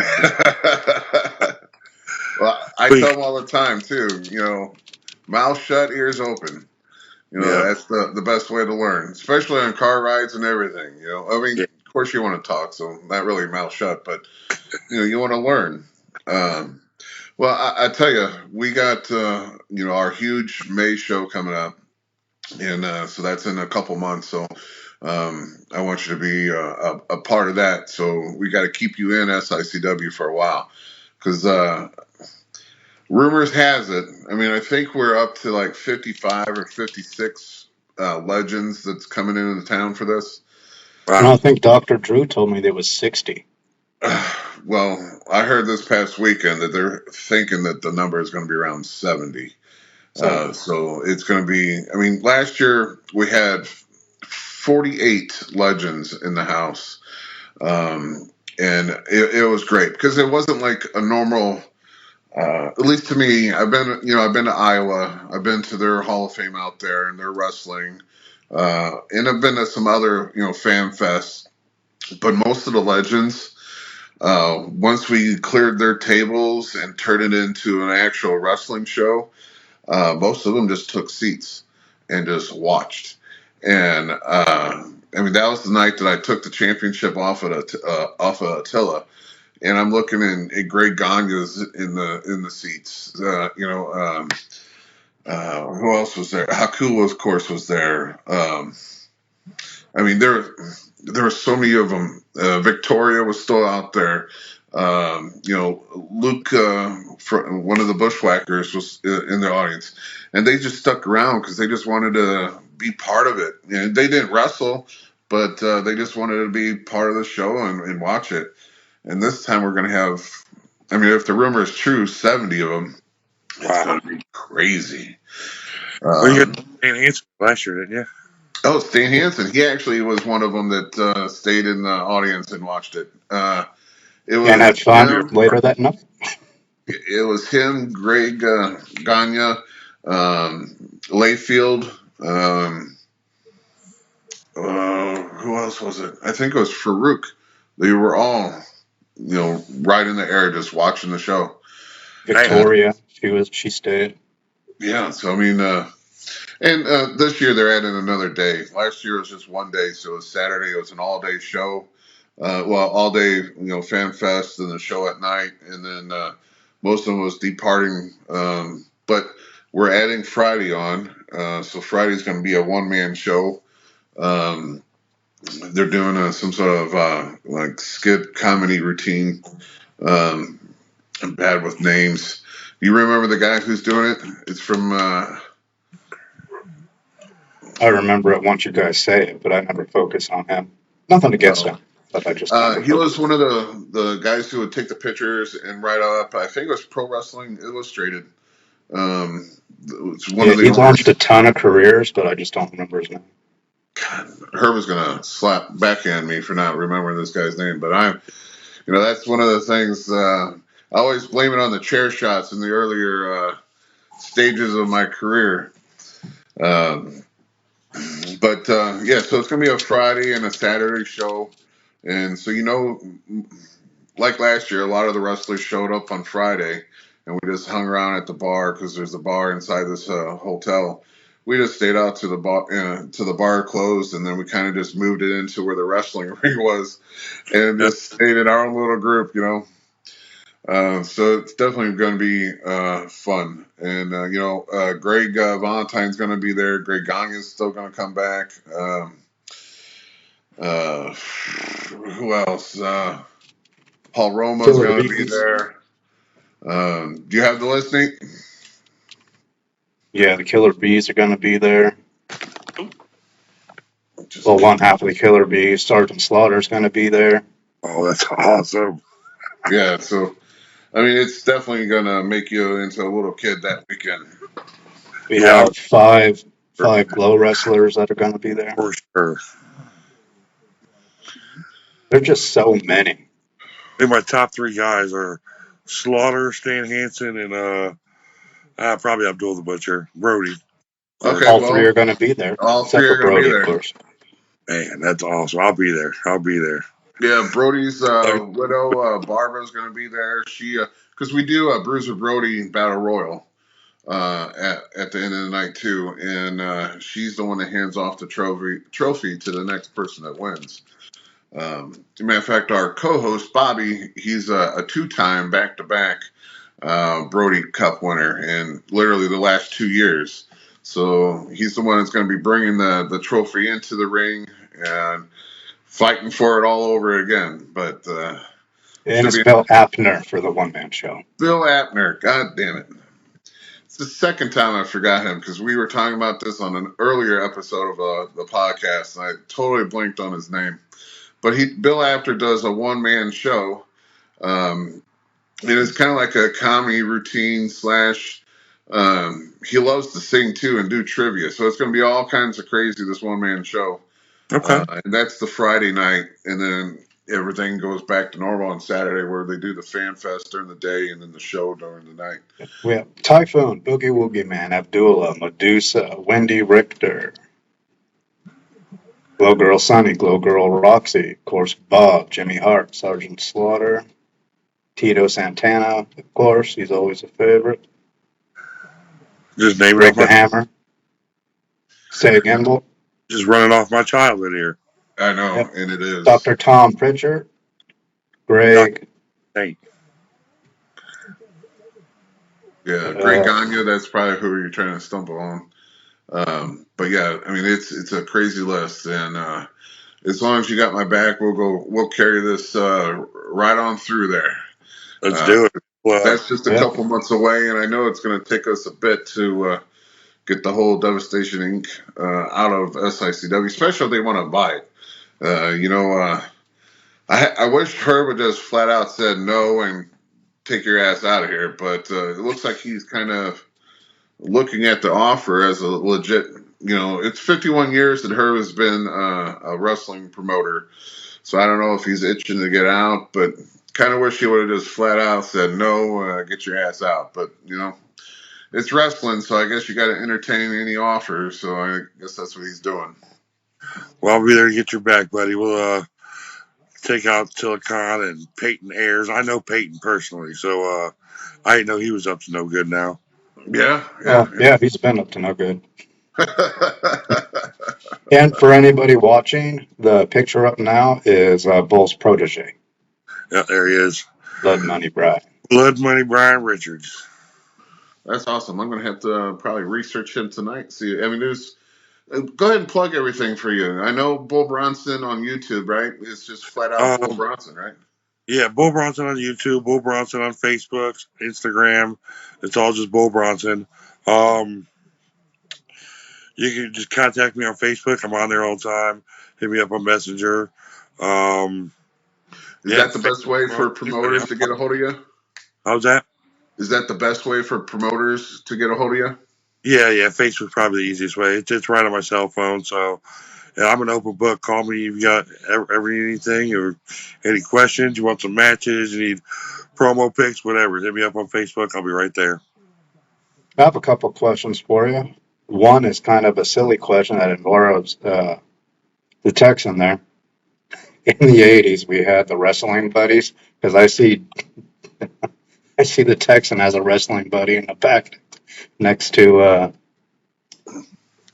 Well, I tell them all the time too. Mouth shut, ears open. That's the best way to learn, especially on car rides and everything. Of course you want to talk, so not really mouth shut, but you want to learn. Well, I tell you, we got our huge May show coming up, and so that's in a couple months. So I want you to be a part of that. So we got to keep you in SICW for a while, because rumors has it. I think we're up to like 55 or 56 legends that's coming into the town for this. And I think Dr. Drew told me there was 60. Well, I heard this past weekend that they're thinking that the number is going to be around 70. So it's going to be, last year we had 48 legends in the house. And it was great because it wasn't like a normal, at least to me. I've been to Iowa. I've been to their Hall of Fame out there and their wrestling. And I've been to some other, fan fests, but most of the legends, once we cleared their tables and turned it into an actual wrestling show, most of them just took seats and just watched. And that was the night that I took the championship off of Attila, and I'm looking at Greg Gagne's in the seats. Who else was there? Haku, of course, was there. There were so many of them. Victoria was still out there. Luke, one of the Bushwhackers, was in the audience, and they just stuck around because they just wanted to be part of it. And they didn't wrestle, but they just wanted to be part of the show and watch it. And this time we're going to have, if the rumor is true, 70 of them. It's going to be crazy. You had Stan Hansen last year, didn't you? Oh, Stan Hansen. He actually was one of them that stayed in the audience and watched it. It was and had fun later that night. It was him, Greg Gagne, Layfield. Who else was it? I think it was Farouk. They were all, right in the air just watching the show. Victoria, she stayed. Yeah, so and this year they're adding another day. Last year it was just one day, so it was Saturday. It was an all-day show. All day, fan fest and the show at night, and then most of them was departing. But we're adding Friday on, so Friday's going to be a one-man show. They're doing some sort of like skit comedy routine. I'm bad with names. Do you remember the guy who's doing it? It's from. I remember it once you guys say it, but I never focus on him. Nothing against him, but I just. He was one of the guys who would take the pictures and write up. I think it was Pro Wrestling Illustrated. It's one of the. He launched a ton of careers, but I just don't remember his name. God, Herb was gonna backhand me for not remembering this guy's name, but that's one of the things. I always blame it on the chair shots in the earlier stages of my career. But so it's going to be a Friday and a Saturday show. And so, like last year, a lot of the wrestlers showed up on Friday and we just hung around at the bar because there's a bar inside this hotel. We just stayed out to the bar closed, and then we kind of just moved it into where the wrestling ring was and just stayed in our own little group, So it's definitely going to be fun. And, Greg Valentine's going to be there. Greg Gagne is still going to come back. Who else? Paul Roma's going to be there. Do you have the list, Nate? Yeah, the Killer Bees are going to be there. One half of the Killer Bees. Sergeant Slaughter is going to be there. Oh, that's awesome. Yeah, so... I mean, it's definitely gonna make you into a little kid that weekend. We Yeah, have five Glow wrestlers that are going to be there. for sure. There's just so many. I think my top 3 guys are Slaughter, Stan Hansen, and probably Abdul the Butcher, Brody. Okay, All three well, are going to be there, all except three for are gonna be Brody, of there. course. Man, that's awesome. I'll be there. Yeah, Brody's widow, Barbara's going to be there. She, because we do a Bruiser Brody Battle Royal at the end of the night too, and she's the one that hands off the trophy to the next person that wins. As a matter of fact, our co-host Bobby, he's a 2-time back-to-back Brody Cup winner, and literally the last 2 years. So he's the one that's going to be bringing the trophy into the ring and fighting for it all over again. But And it's Bill Apner for the one-man show. Bill Apner, god damn it. It's the second time I forgot him because we were talking about this on an earlier episode of the podcast, and I totally blinked on his name. But Bill Apter does a one-man show. It is kind of like a comedy routine slash. He loves to sing too and do trivia, so it's going to be all kinds of crazy. This one-man show. Okay. And that's the Friday night, and then everything goes back to normal on Saturday, where they do the fan fest during the day and then the show during the night. We have Typhoon, Boogie Woogie Man, Abdullah, Medusa, Wendy Richter, Glow Girl Sunny, Glow Girl Roxy, of course, Bob, Jimmy Hart, Sergeant Slaughter, Tito Santana, of course, he's always a favorite. Just naming Greg off the my Hammer. Say again, Bull. just running off my childhood here. I know, Yep. and it is. Dr. Tom Pritchard, Greg. Hey, Yeah, Greg Gagne, that's probably who you're trying to stumble on. But yeah, I mean, it's a crazy list, and as long as you got my back, we'll carry this right on through there. let's do it. That's just a couple months away, and I know it's going to take us a bit to get the whole Devastation Inc. Out of SICW, especially if they want to buy it. I wish Herb had just flat out said no and take your ass out of here, but it looks like he's kind of looking at the offer as a legit. It's 51 years that Herb has been a wrestling promoter, so I don't know if he's itching to get out, but kind of wish he would have just flat out said no, get your ass out. But it's wrestling, so I guess you got to entertain any offers. So I guess that's what he's doing. Well, I'll be there to get your back, buddy. We'll take out Silicon and Peyton Ayers. I know Peyton personally, so I didn't know he was up to no good now. Yeah, he's been up to no good. And for anybody watching, the picture up now is Bull's protege. Yeah, there he is. Blood Money Brian. Blood Money Brian Richards. That's awesome. I'm going to have to probably research him tonight. See, I mean, go ahead and plug everything for you. I know Bull Bronson on YouTube, right? It's just flat out Bull Bronson, right? Yeah, Bull Bronson on YouTube, Bull Bronson on Facebook, Instagram. It's all just Bull Bronson. You can just contact me on Facebook. I'm on there all the time. Hit me up on Messenger. Is that the best way for promoters to get a hold of you? How's that? Is that the best way for promoters to get a hold of you? Yeah. Facebook's probably the easiest way. It's right on my cell phone. So I'm an open book. Call me if you got anything or any questions. You want some matches? You need promo pics? Whatever. Hit me up on Facebook. I'll be right there. I have a couple questions for you. One is kind of a silly question that involves the Texan there. In the 80s, we had the wrestling buddies, because I see the Texan as a wrestling buddy in the back next to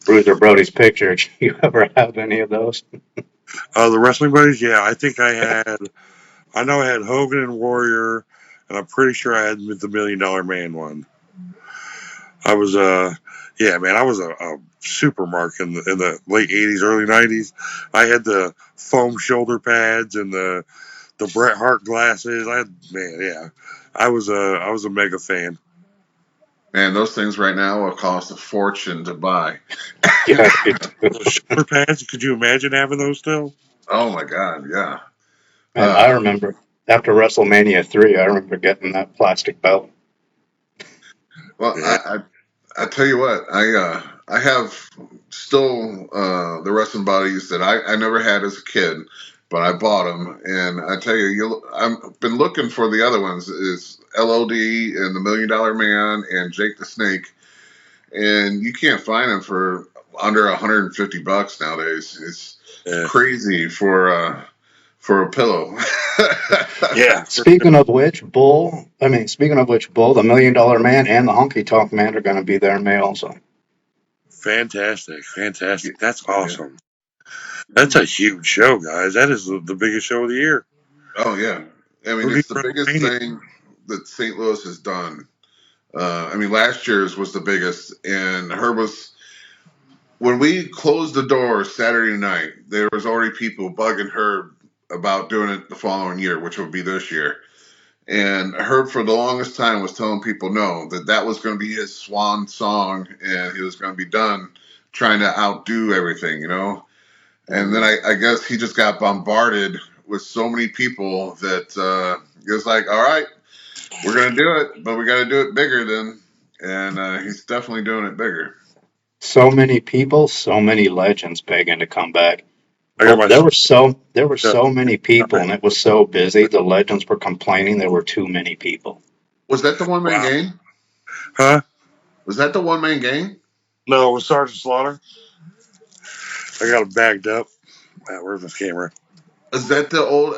Bruiser Brody's picture. Do you ever have any of those? The wrestling buddies? Yeah, I think I know I had Hogan and Warrior, and I'm pretty sure I had the $1 Million Man one. I was I was a super mark in the late 80s, early 90s. I had the foam shoulder pads and the Bret Hart glasses. I was a mega fan. Man, those things right now will cost a fortune to buy. Yeah, those shoulder pads. Could you imagine having those still? Oh my God, yeah. And I remember After WrestleMania 3, I remember getting that plastic belt. Well, Yeah. I tell you what, I have still the wrestling buddies that I never had as a kid, but I bought them, and I tell you, I've been looking for the other ones. Is LOD and the Million Dollar Man and Jake the Snake, and you can't find them for under $150 nowadays. It's Yeah. crazy for a pillow. Yeah. Speaking of which, Bull, the $1 Million Man and the Honky Tonk Man are going to be there in May also. Fantastic. That's Yeah. awesome. That's a huge show, guys. That is the biggest show of the year. Oh yeah, I mean it's the biggest thing that St. Louis has done. I mean last year's was the biggest, and Herb was when we closed the door Saturday night. There was already people bugging Herb about doing it the following year, which would be this year. And Herb for the longest time was telling people no, that was going to be his swan song, and he was going to be done trying to outdo everything, you know. And then I guess he just got bombarded with so many people that it was like, all right, we're going to do it, but we got to do it bigger then. And he's definitely doing it bigger. So many people, so many legends begging to come back. I got my There were so many people, and it was so busy. The legends were complaining there were too many people. Was that the one man game? Huh? Was that the one man game? No, it was Sergeant Slaughter. I got it bagged up. Wow, where's my camera? Is that the old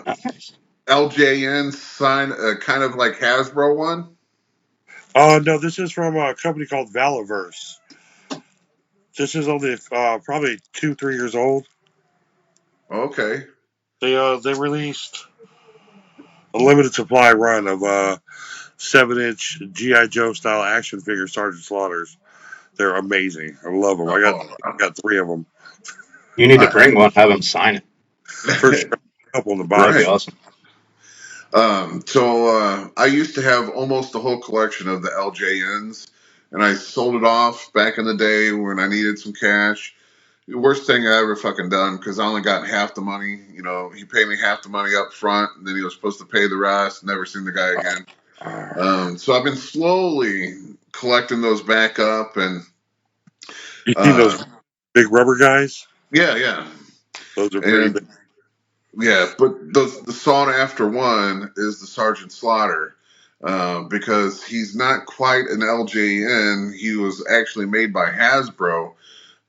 Nice. LJN sign, kind of like Hasbro one? No, this is from a company called Valaverse. This is only probably 2-3 years old. Okay. They released a limited supply run of 7-inch GI Joe style action figure Sergeant Slaughters. They're amazing. I love them. I got 3 of them. You need to bring one, have him sign it. For sure. A couple in the That'd box. be awesome. So I used to have almost the whole collection of the LJNs, and I sold it off back in the day when I needed some cash. The worst thing I ever fucking done because I only got half the money. You know, he paid me half the money up front, and then he was supposed to pay the rest. Never seen the guy again. So I've been slowly collecting those back up, and You see those big rubber guys? yeah. Those are pretty And big. yeah, but the sought after one is the Sergeant Slaughter. Because he's not quite an LJN. He was actually made by Hasbro,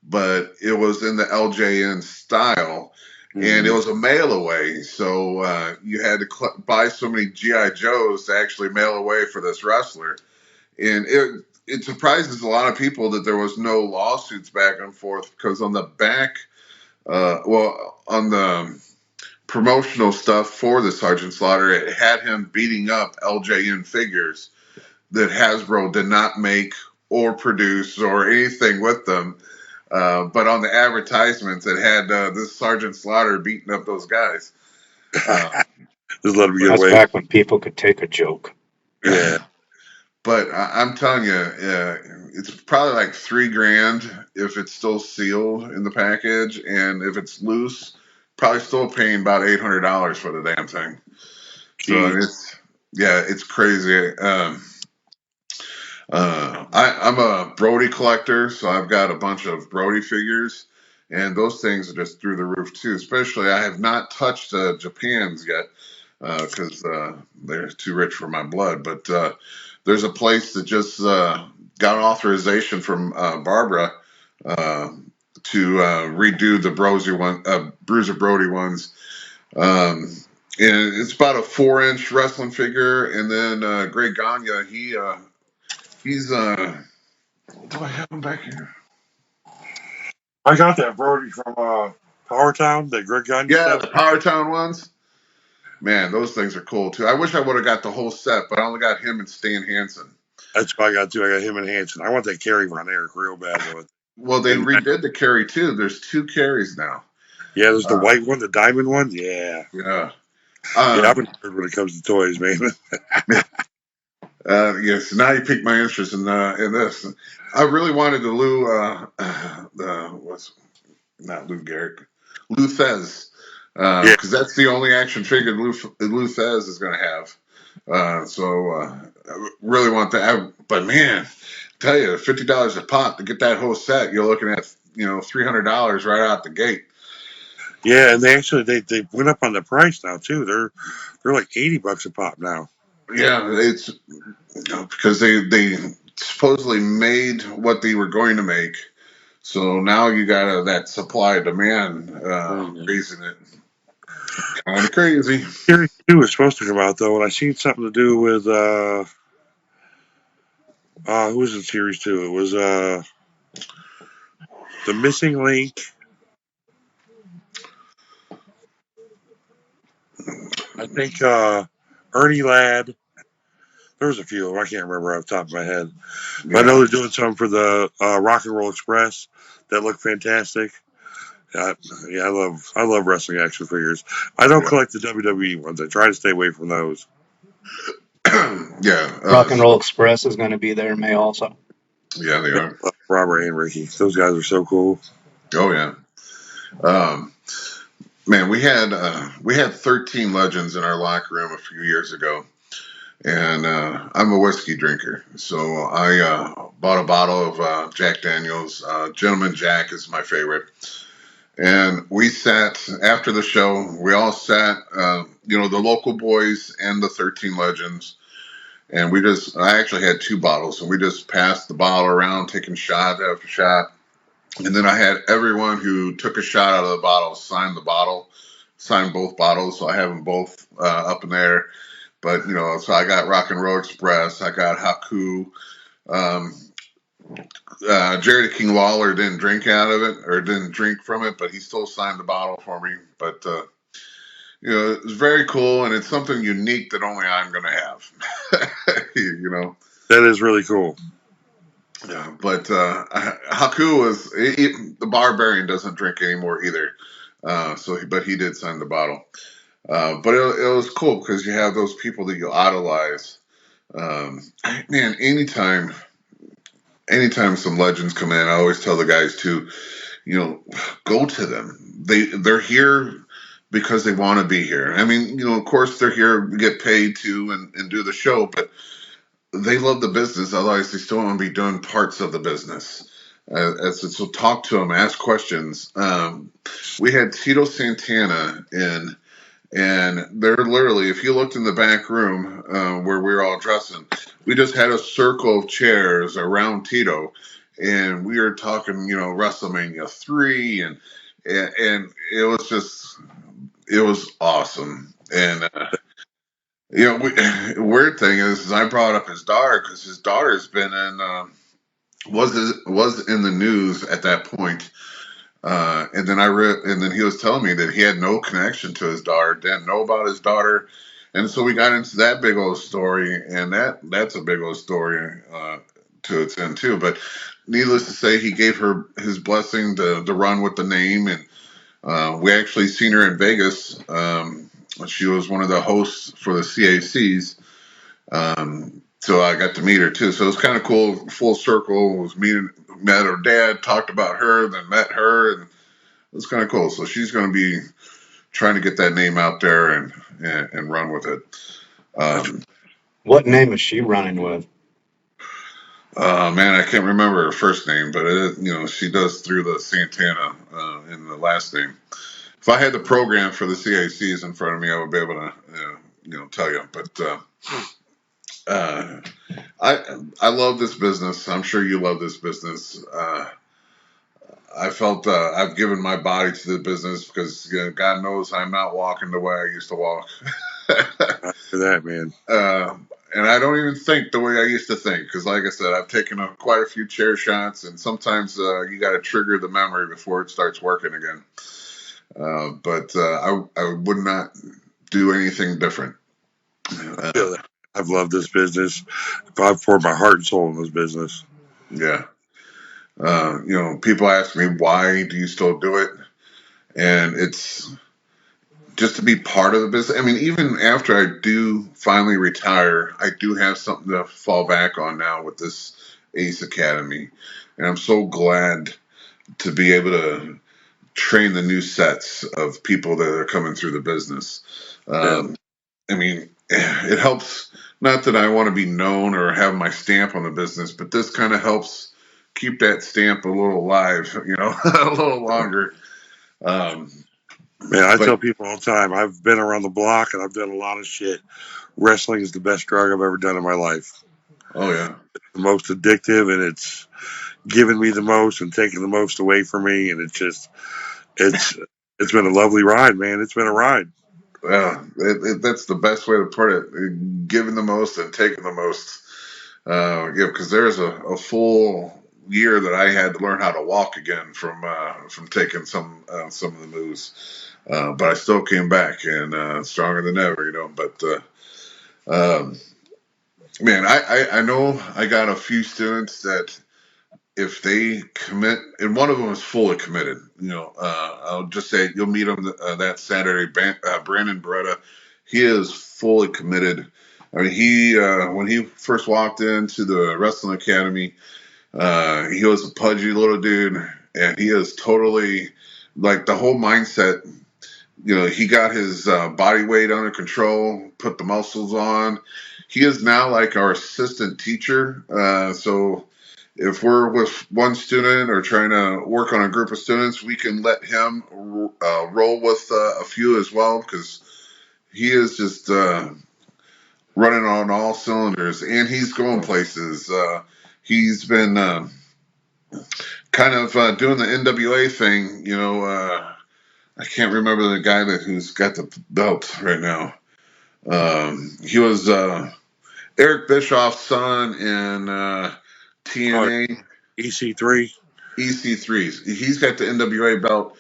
but it was in the LJN style, and it was a mail away. So you had to buy so many GI Joes to actually mail away for this wrestler, and it surprises a lot of people that there was no lawsuits back and forth because on the back, on the promotional stuff for the Sergeant Slaughter, it had him beating up LJN figures that Hasbro did not make or produce or anything with them. But on the advertisements, it had this Sergeant Slaughter beating up those guys. Just let them get That's away. back when people could take a joke. Yeah. But I'm telling you, it's probably like $3,000 if it's still sealed in the package, and if it's loose, probably still paying about $800 for the damn thing. So it's crazy. I'm a Brody collector, so I've got a bunch of Brody figures, and those things are just through the roof too. Especially, I have not touched Japan's yet because they're too rich for my blood. But there's a place that just got authorization from Barbara to redo the Bruiser Brody ones. And it's about a 4-inch wrestling figure, and then Greg Gagne, he's do I have him back here? I got that Brody from Power Town, that Greg Gagne Yeah, stuff. the Power Town ones. Man, those things are cool too. I wish I would have got the whole set, but I only got him and Stan Hansen. That's what I got too. I got him and Hanson. I want that Kerry Von Erich real bad though. Well, they redid the carry too. There's 2 carries now. Yeah, there's the white one, the diamond one. Yeah. Yeah. I'm a nerd when it comes to toys, man. Yes. Now you piqued my interest in this. I really wanted the Lou. What's not Lou Gehrig? Lou Thez because that's the only action figure Lou Thesz is going to have. I really want that. But man, I tell you, $50 a pop to get that whole set, you're looking at $300 right out the gate. Yeah, and they went up on the price now too. They're like $80 a pop now. Yeah, it's because they supposedly made what they were going to make, so now you got that supply demand raising it. Kind of crazy. Series 2 was supposed to come out though, and I seen something to do with who was in Series 2? It was the Missing Link. I think Ernie Ladd. There was a few of them. I can't remember off the top of my head. But I know they're doing some for the Rock and Roll Express that look fantastic. I love wrestling action figures. I don't collect the WWE ones. I try to stay away from those. Rock and Roll Express is going to be there in May also. Yeah, they are. Robert and Ricky. Those guys are so cool. Oh yeah. Man, we had 13 legends in our locker room a few years ago, and I'm a whiskey drinker, so I bought a bottle of Jack Daniels. Gentleman Jack is my favorite, and we sat after the show. We all sat, the local boys and the 13 legends, and I actually had 2 bottles, and we just passed the bottle around, taking shot after shot. And then I had everyone who took a shot out of the bottle sign both bottles. So I have them both up in there. But, so I got Rock and Roll Express. I got Haku. Jerry King Lawler didn't drink out of it or didn't drink from it, but he still signed the bottle for me. But, it's very cool. And it's something unique that only I'm going to have, That is really cool. Yeah, but Haku the Barbarian doesn't drink anymore either. But he did sign the bottle. But it was cool because you have those people that you idolize. Man, anytime some legends come in, I always tell the guys to, go to them. They're here because they want to be here. I mean, of course they're here to get paid to and do the show, but they love the business. Otherwise, they still want to be doing parts of the business. So talk to them, ask questions. We had Tito Santana in, and they're literally, if you looked in the back room where we were all dressing, we just had a circle of chairs around Tito, and we were talking, WrestleMania 3, and it was awesome. And weird thing is I brought up his daughter because his daughter's been in was in the news at that point. And then he was telling me that he had no connection to his daughter, didn't know about his daughter, and so we got into that big old story, and that's a big old story to its end too. But needless to say, he gave her his blessing to run with the name, and we actually seen her in Vegas. She was one of the hosts for the CACs. So I got to meet her too. So it was kind of cool, full circle. Met her dad, talked about her, then met her, and it was kind of cool. So she's going to be trying to get that name out there and run with it. What name is she running with? Man, I can't remember her first name, but she does through the Santana in the last name. If I had the program for the CACs in front of me, I would be able to, tell you. But I love this business. I'm sure you love this business. I felt I've given my body to the business because God knows I'm not walking the way I used to walk. After that, man. And I don't even think the way I used to think because, like I said, I've taken quite a few chair shots, and sometimes you got to trigger the memory before it starts working again. But I would not do anything different. I've loved this business. I've poured my heart and soul in this business. Yeah. People ask me, why do you still do it? And it's just to be part of the business. I mean, even after I do finally retire, I do have something to fall back on now with this Ace Academy. And I'm so glad to be able train the new sets of people that are coming through the business. I mean, it helps. Not that I want to be known or have my stamp on the business, but this kind of helps keep that stamp a little alive, a little longer. Man, I tell people all the time, I've been around the block and I've done a lot of shit. Wrestling is the best drug I've ever done in my life. Oh yeah, it's the most addictive, and it's given me the most and taken the most away from me, and it's been a lovely ride, man. It's been a ride. Yeah, that's the best way to put it. Giving the most and taking the most. Because there's a full year that I had to learn how to walk again from taking some of the moves. But I still came back and stronger than ever, But man, I know I got a few students that if they commit, and one of them is fully committed. I'll just say you'll meet him that Saturday. Brandon Beretta, he is fully committed. I mean, he when he first walked into the wrestling academy, he was a pudgy little dude, and he is totally like the whole mindset. He got his body weight under control, put the muscles on. He is now like our assistant teacher. So if we're with one student or trying to work on a group of students, we can let him roll with a few as well, because he is just running on all cylinders, and he's going places. He's been kind of doing the NWA thing. I can't remember the guy who's got the belt right now. He was Eric Bischoff's son in TNA. EC3. EC3. He's got the NWA belt.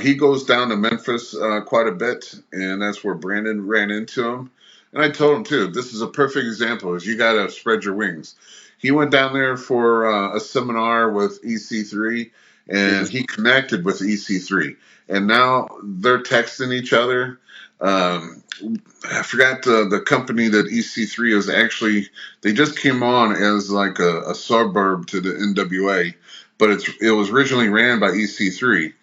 He goes down to Memphis quite a bit, and that's where Brandon ran into him. And I told him, too, this is a perfect example. Is you got to spread your wings. He went down there for a seminar with EC3, and he connected with EC3. And now they're texting each other. I forgot the company that EC3 is actually. They just came on as like a suburb to the NWA, but it was originally ran by EC3,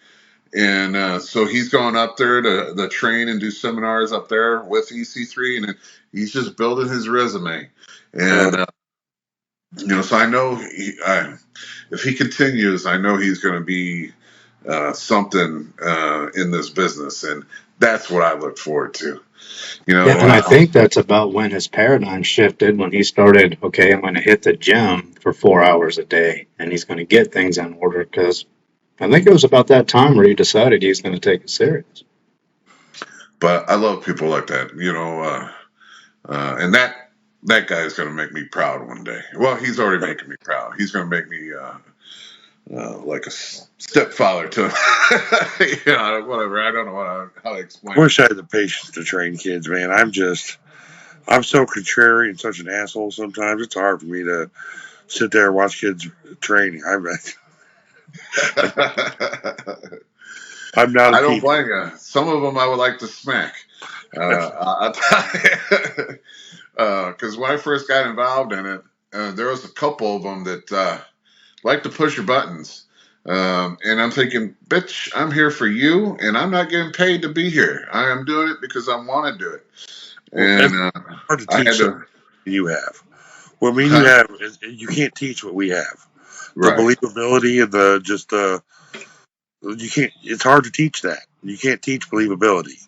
and so he's going up there to train and do seminars up there with EC3, and he's just building his resume, and so I know if he continues, I know he's going to be something in this business, and that's what I look forward to. And I think that's about when his paradigm shifted, when he started, okay, I'm going to hit the gym for 4 hours a day, and he's going to get things in order, because I think it was about that time where he decided he's going to take it serious. But I love people like that, and that guy is going to make me proud one day. Well, he's already making me proud. He's going to make me like a stepfather to him. Whatever. I don't know how to explain. I wish I had the patience to train kids, man. I'm so contrary and such an asshole sometimes. It's hard for me to sit there and watch kids training. I'm not. I don't blame you. Some of them I would like to smack. Because when I first got involved in it, there was a couple of them that like to push your buttons. And I'm thinking, bitch, I'm here for you, and I'm not getting paid to be here. I am doing it because I want to do it. And hard to teach you have. What you have is you can't teach what we have. The believability and you can't. It's hard to teach that. You can't teach believability.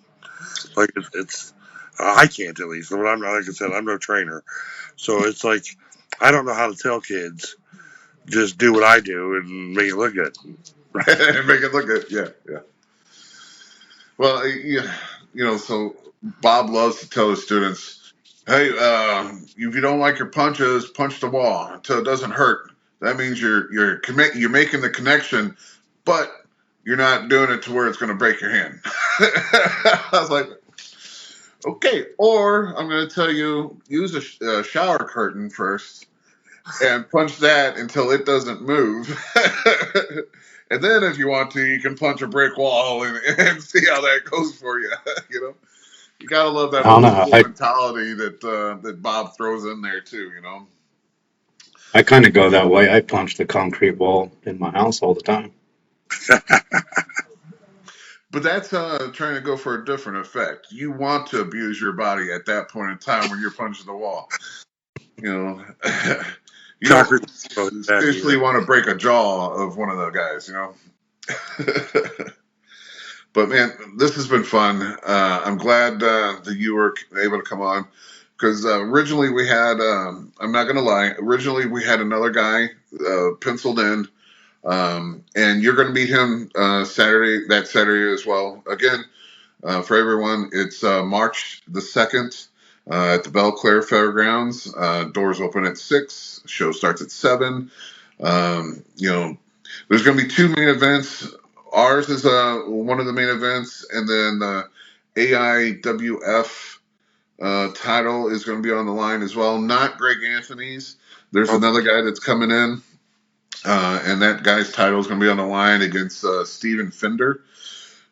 Like it's I can't, at least. But I'm not, like I said, I'm no trainer, so it's like I don't know how to tell kids just do what I do and make it look good. Right, make it look good. Yeah. Well, so Bob loves to tell his students, hey, if you don't like your punches, punch the wall until it doesn't hurt. That means you're making the connection, but you're not doing it to where it's going to break your hand. I was like, okay. Or I'm going to tell you, use a shower curtain first and punch that until it doesn't move. And then if you want to, you can punch a brick wall and see how that goes for you. You got to love that mentality that Bob throws in there too, I kind of go that way. I punch the concrete wall in my house all the time. But that's trying to go for a different effect. You want to abuse your body at that point in time when you're punching the wall. You know, you Concrete. don't Oh, exactly. seriously want to break a jaw of one of the guys. You know. But man, this has been fun. I'm glad that you were able to come on because originally we had. I'm not gonna lie. Originally we had another guy penciled in, and you're going to meet him Saturday. That Saturday as well. Again, for everyone, it's March the 2nd at the Belle Claire Fairgrounds. Doors open at 6. Show starts at 7. You know, there's going to be 2 main events. Ours is one of the main events, and then AIWF title is going to be on the line as well. Not Greg Anthony's. There's Okay. another guy that's coming in, and that guy's title is going to be on the line against Steven Fender.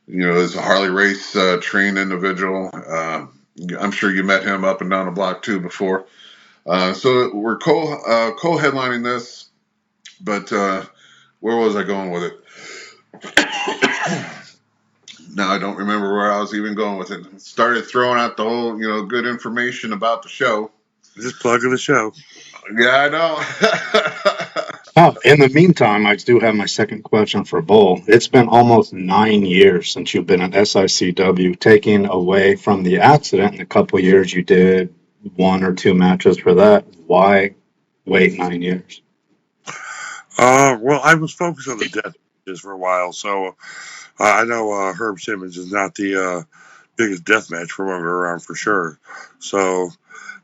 You know, is a Harley race trained individual. I'm sure you met him up and down the block too before. So we're co-headlining this, but where was I going with it? Now I don't remember where I was even going with it. Started throwing out the whole, good information about the show. Just plugging the show. Yeah, I know. Oh, in the meantime, I do have my second question for Bull. It's been almost 9 years since you've been at SICW, taking away from the accident in a couple of years you did 1 or 2 matches for that. Why wait 9 years? Well, I was focused on the death matches for a while, so I know Herb Simmons is not the biggest death match promoter around for sure. So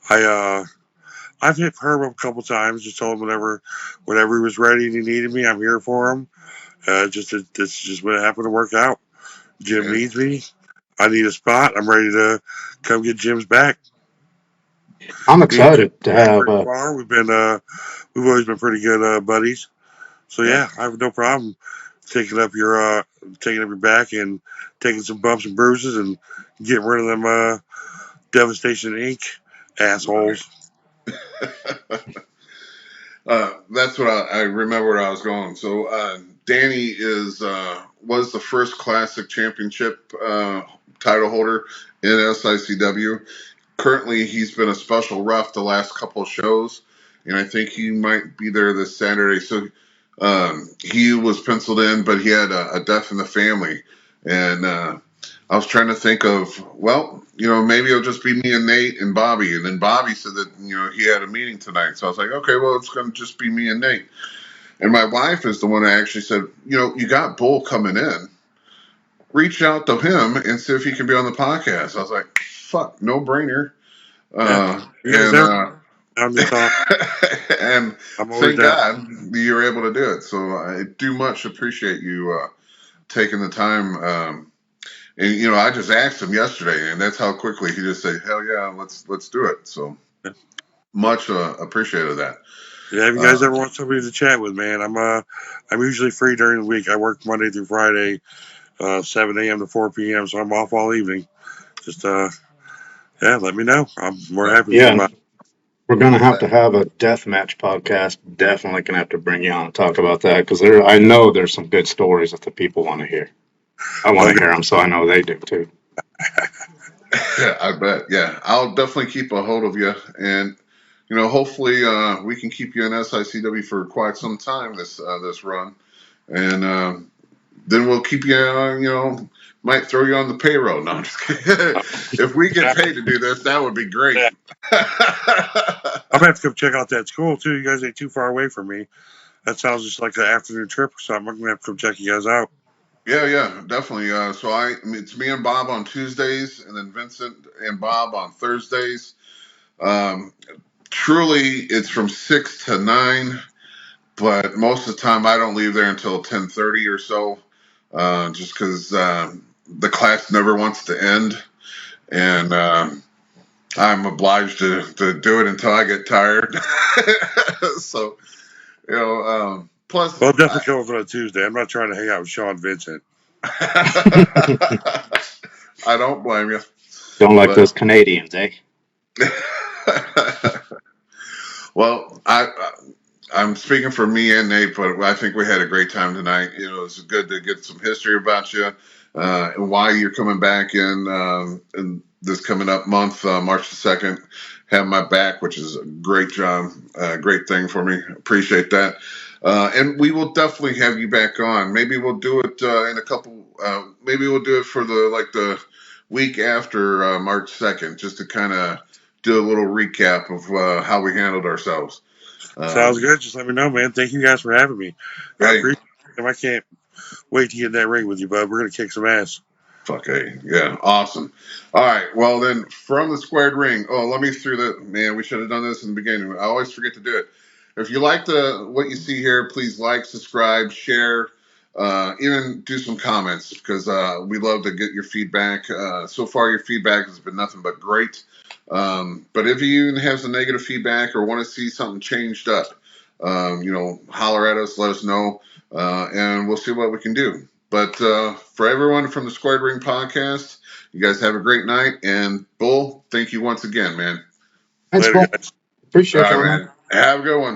I've hit Herb up a couple times, just told him whenever he was ready and he needed me, I'm here for him. It's just what happened to work out. Jim Yeah. needs me. I need a spot. I'm ready to come get Jim's back. I'm Me and Jim excited to have pretty far. We've always been pretty good buddies. So yeah, I have no problem taking up your back and taking some bumps and bruises and getting rid of them Devastation Inc. assholes. That's what I remember where I was going. So Danny was the first Classic Championship title holder in SICW. Currently, he's been a special ref the last couple of shows, and I think he might be there this Saturday. So he was penciled in, but he had a death in the family, and I was trying to think of, well, maybe it'll just be me and Nate and Bobby. And then Bobby said that, he had a meeting tonight. So I was like, okay, well, it's going to just be me and Nate. And my wife is the one that actually said, you got Bull coming in. Reach out to him and see if he can be on the podcast. I was like, fuck, no brainer. I'm just And I'm always thank down. God you were able to do it. So I do much appreciate you taking the time. And I just asked him yesterday, and that's how quickly he just said, "Hell yeah, let's do it." So much appreciated that. Yeah, if you guys ever want somebody to chat with, man, I'm usually free during the week. I work Monday through Friday, 7 a.m. to 4 p.m. So I'm off all evening. Just let me know. I'm more happy to come Yeah, out. we're going to have a deathmatch podcast. Definitely going to have to bring you on and talk about that because I know there's some good stories that the people want to hear. I want to hear them, so I know they do too. I bet. Yeah, I'll definitely keep a hold of you, and hopefully we can keep you in SICW for quite some time this run, and then we'll keep you. Might throw you on the payroll. No, I'm just kidding. If we get paid to do this, that would be great. I'm gonna have to come check out that school too. You guys ain't too far away from me. That sounds just like an afternoon trip or something. I'm gonna have to come check you guys out. Yeah, definitely. So it's me and Bob on Tuesdays, and then Vincent and Bob on Thursdays. Truly, it's from 6 to 9, but most of the time I don't leave there until 10:30 or so, just because the class never wants to end, and I'm obliged to do it until I get tired. So, plus. Well, definitely come up on a Tuesday. I'm not trying to hang out with Sean Vincent. I don't blame you. Don't like those Canadians, eh? Well, I'm speaking for me and Nate, but I think we had a great time tonight. It's good to get some history about you, and why you're coming back in this coming up month, March the 2nd. Have my back, which is a great job, great thing for me. Appreciate that. And we will definitely have you back on. Maybe we'll do it in a couple. Maybe we'll do it for the week after March 2nd, just to kind of do a little recap of how we handled ourselves. Sounds good. Just let me know, man. Thank you guys for having me. I Hey, appreciate it. I can't wait to get in that ring with you, bud. We're gonna kick some ass. fuck hey, yeah, awesome. All right, well then, from the squared ring. Oh, let me through the man. We should have done this in the beginning. I always forget to do it. If you like what you see here, please like, subscribe, share, even do some comments because we love to get your feedback. So far, your feedback has been nothing but great. But if you even have some negative feedback or want to see something changed up, holler at us, let us know, and we'll see what we can do. But for everyone from the Squared Ring Podcast, you guys have a great night. And Bull, thank you once again, man. Thanks, Later, Paul. guys. Appreciate All y'all, right, man. man. Have a good one.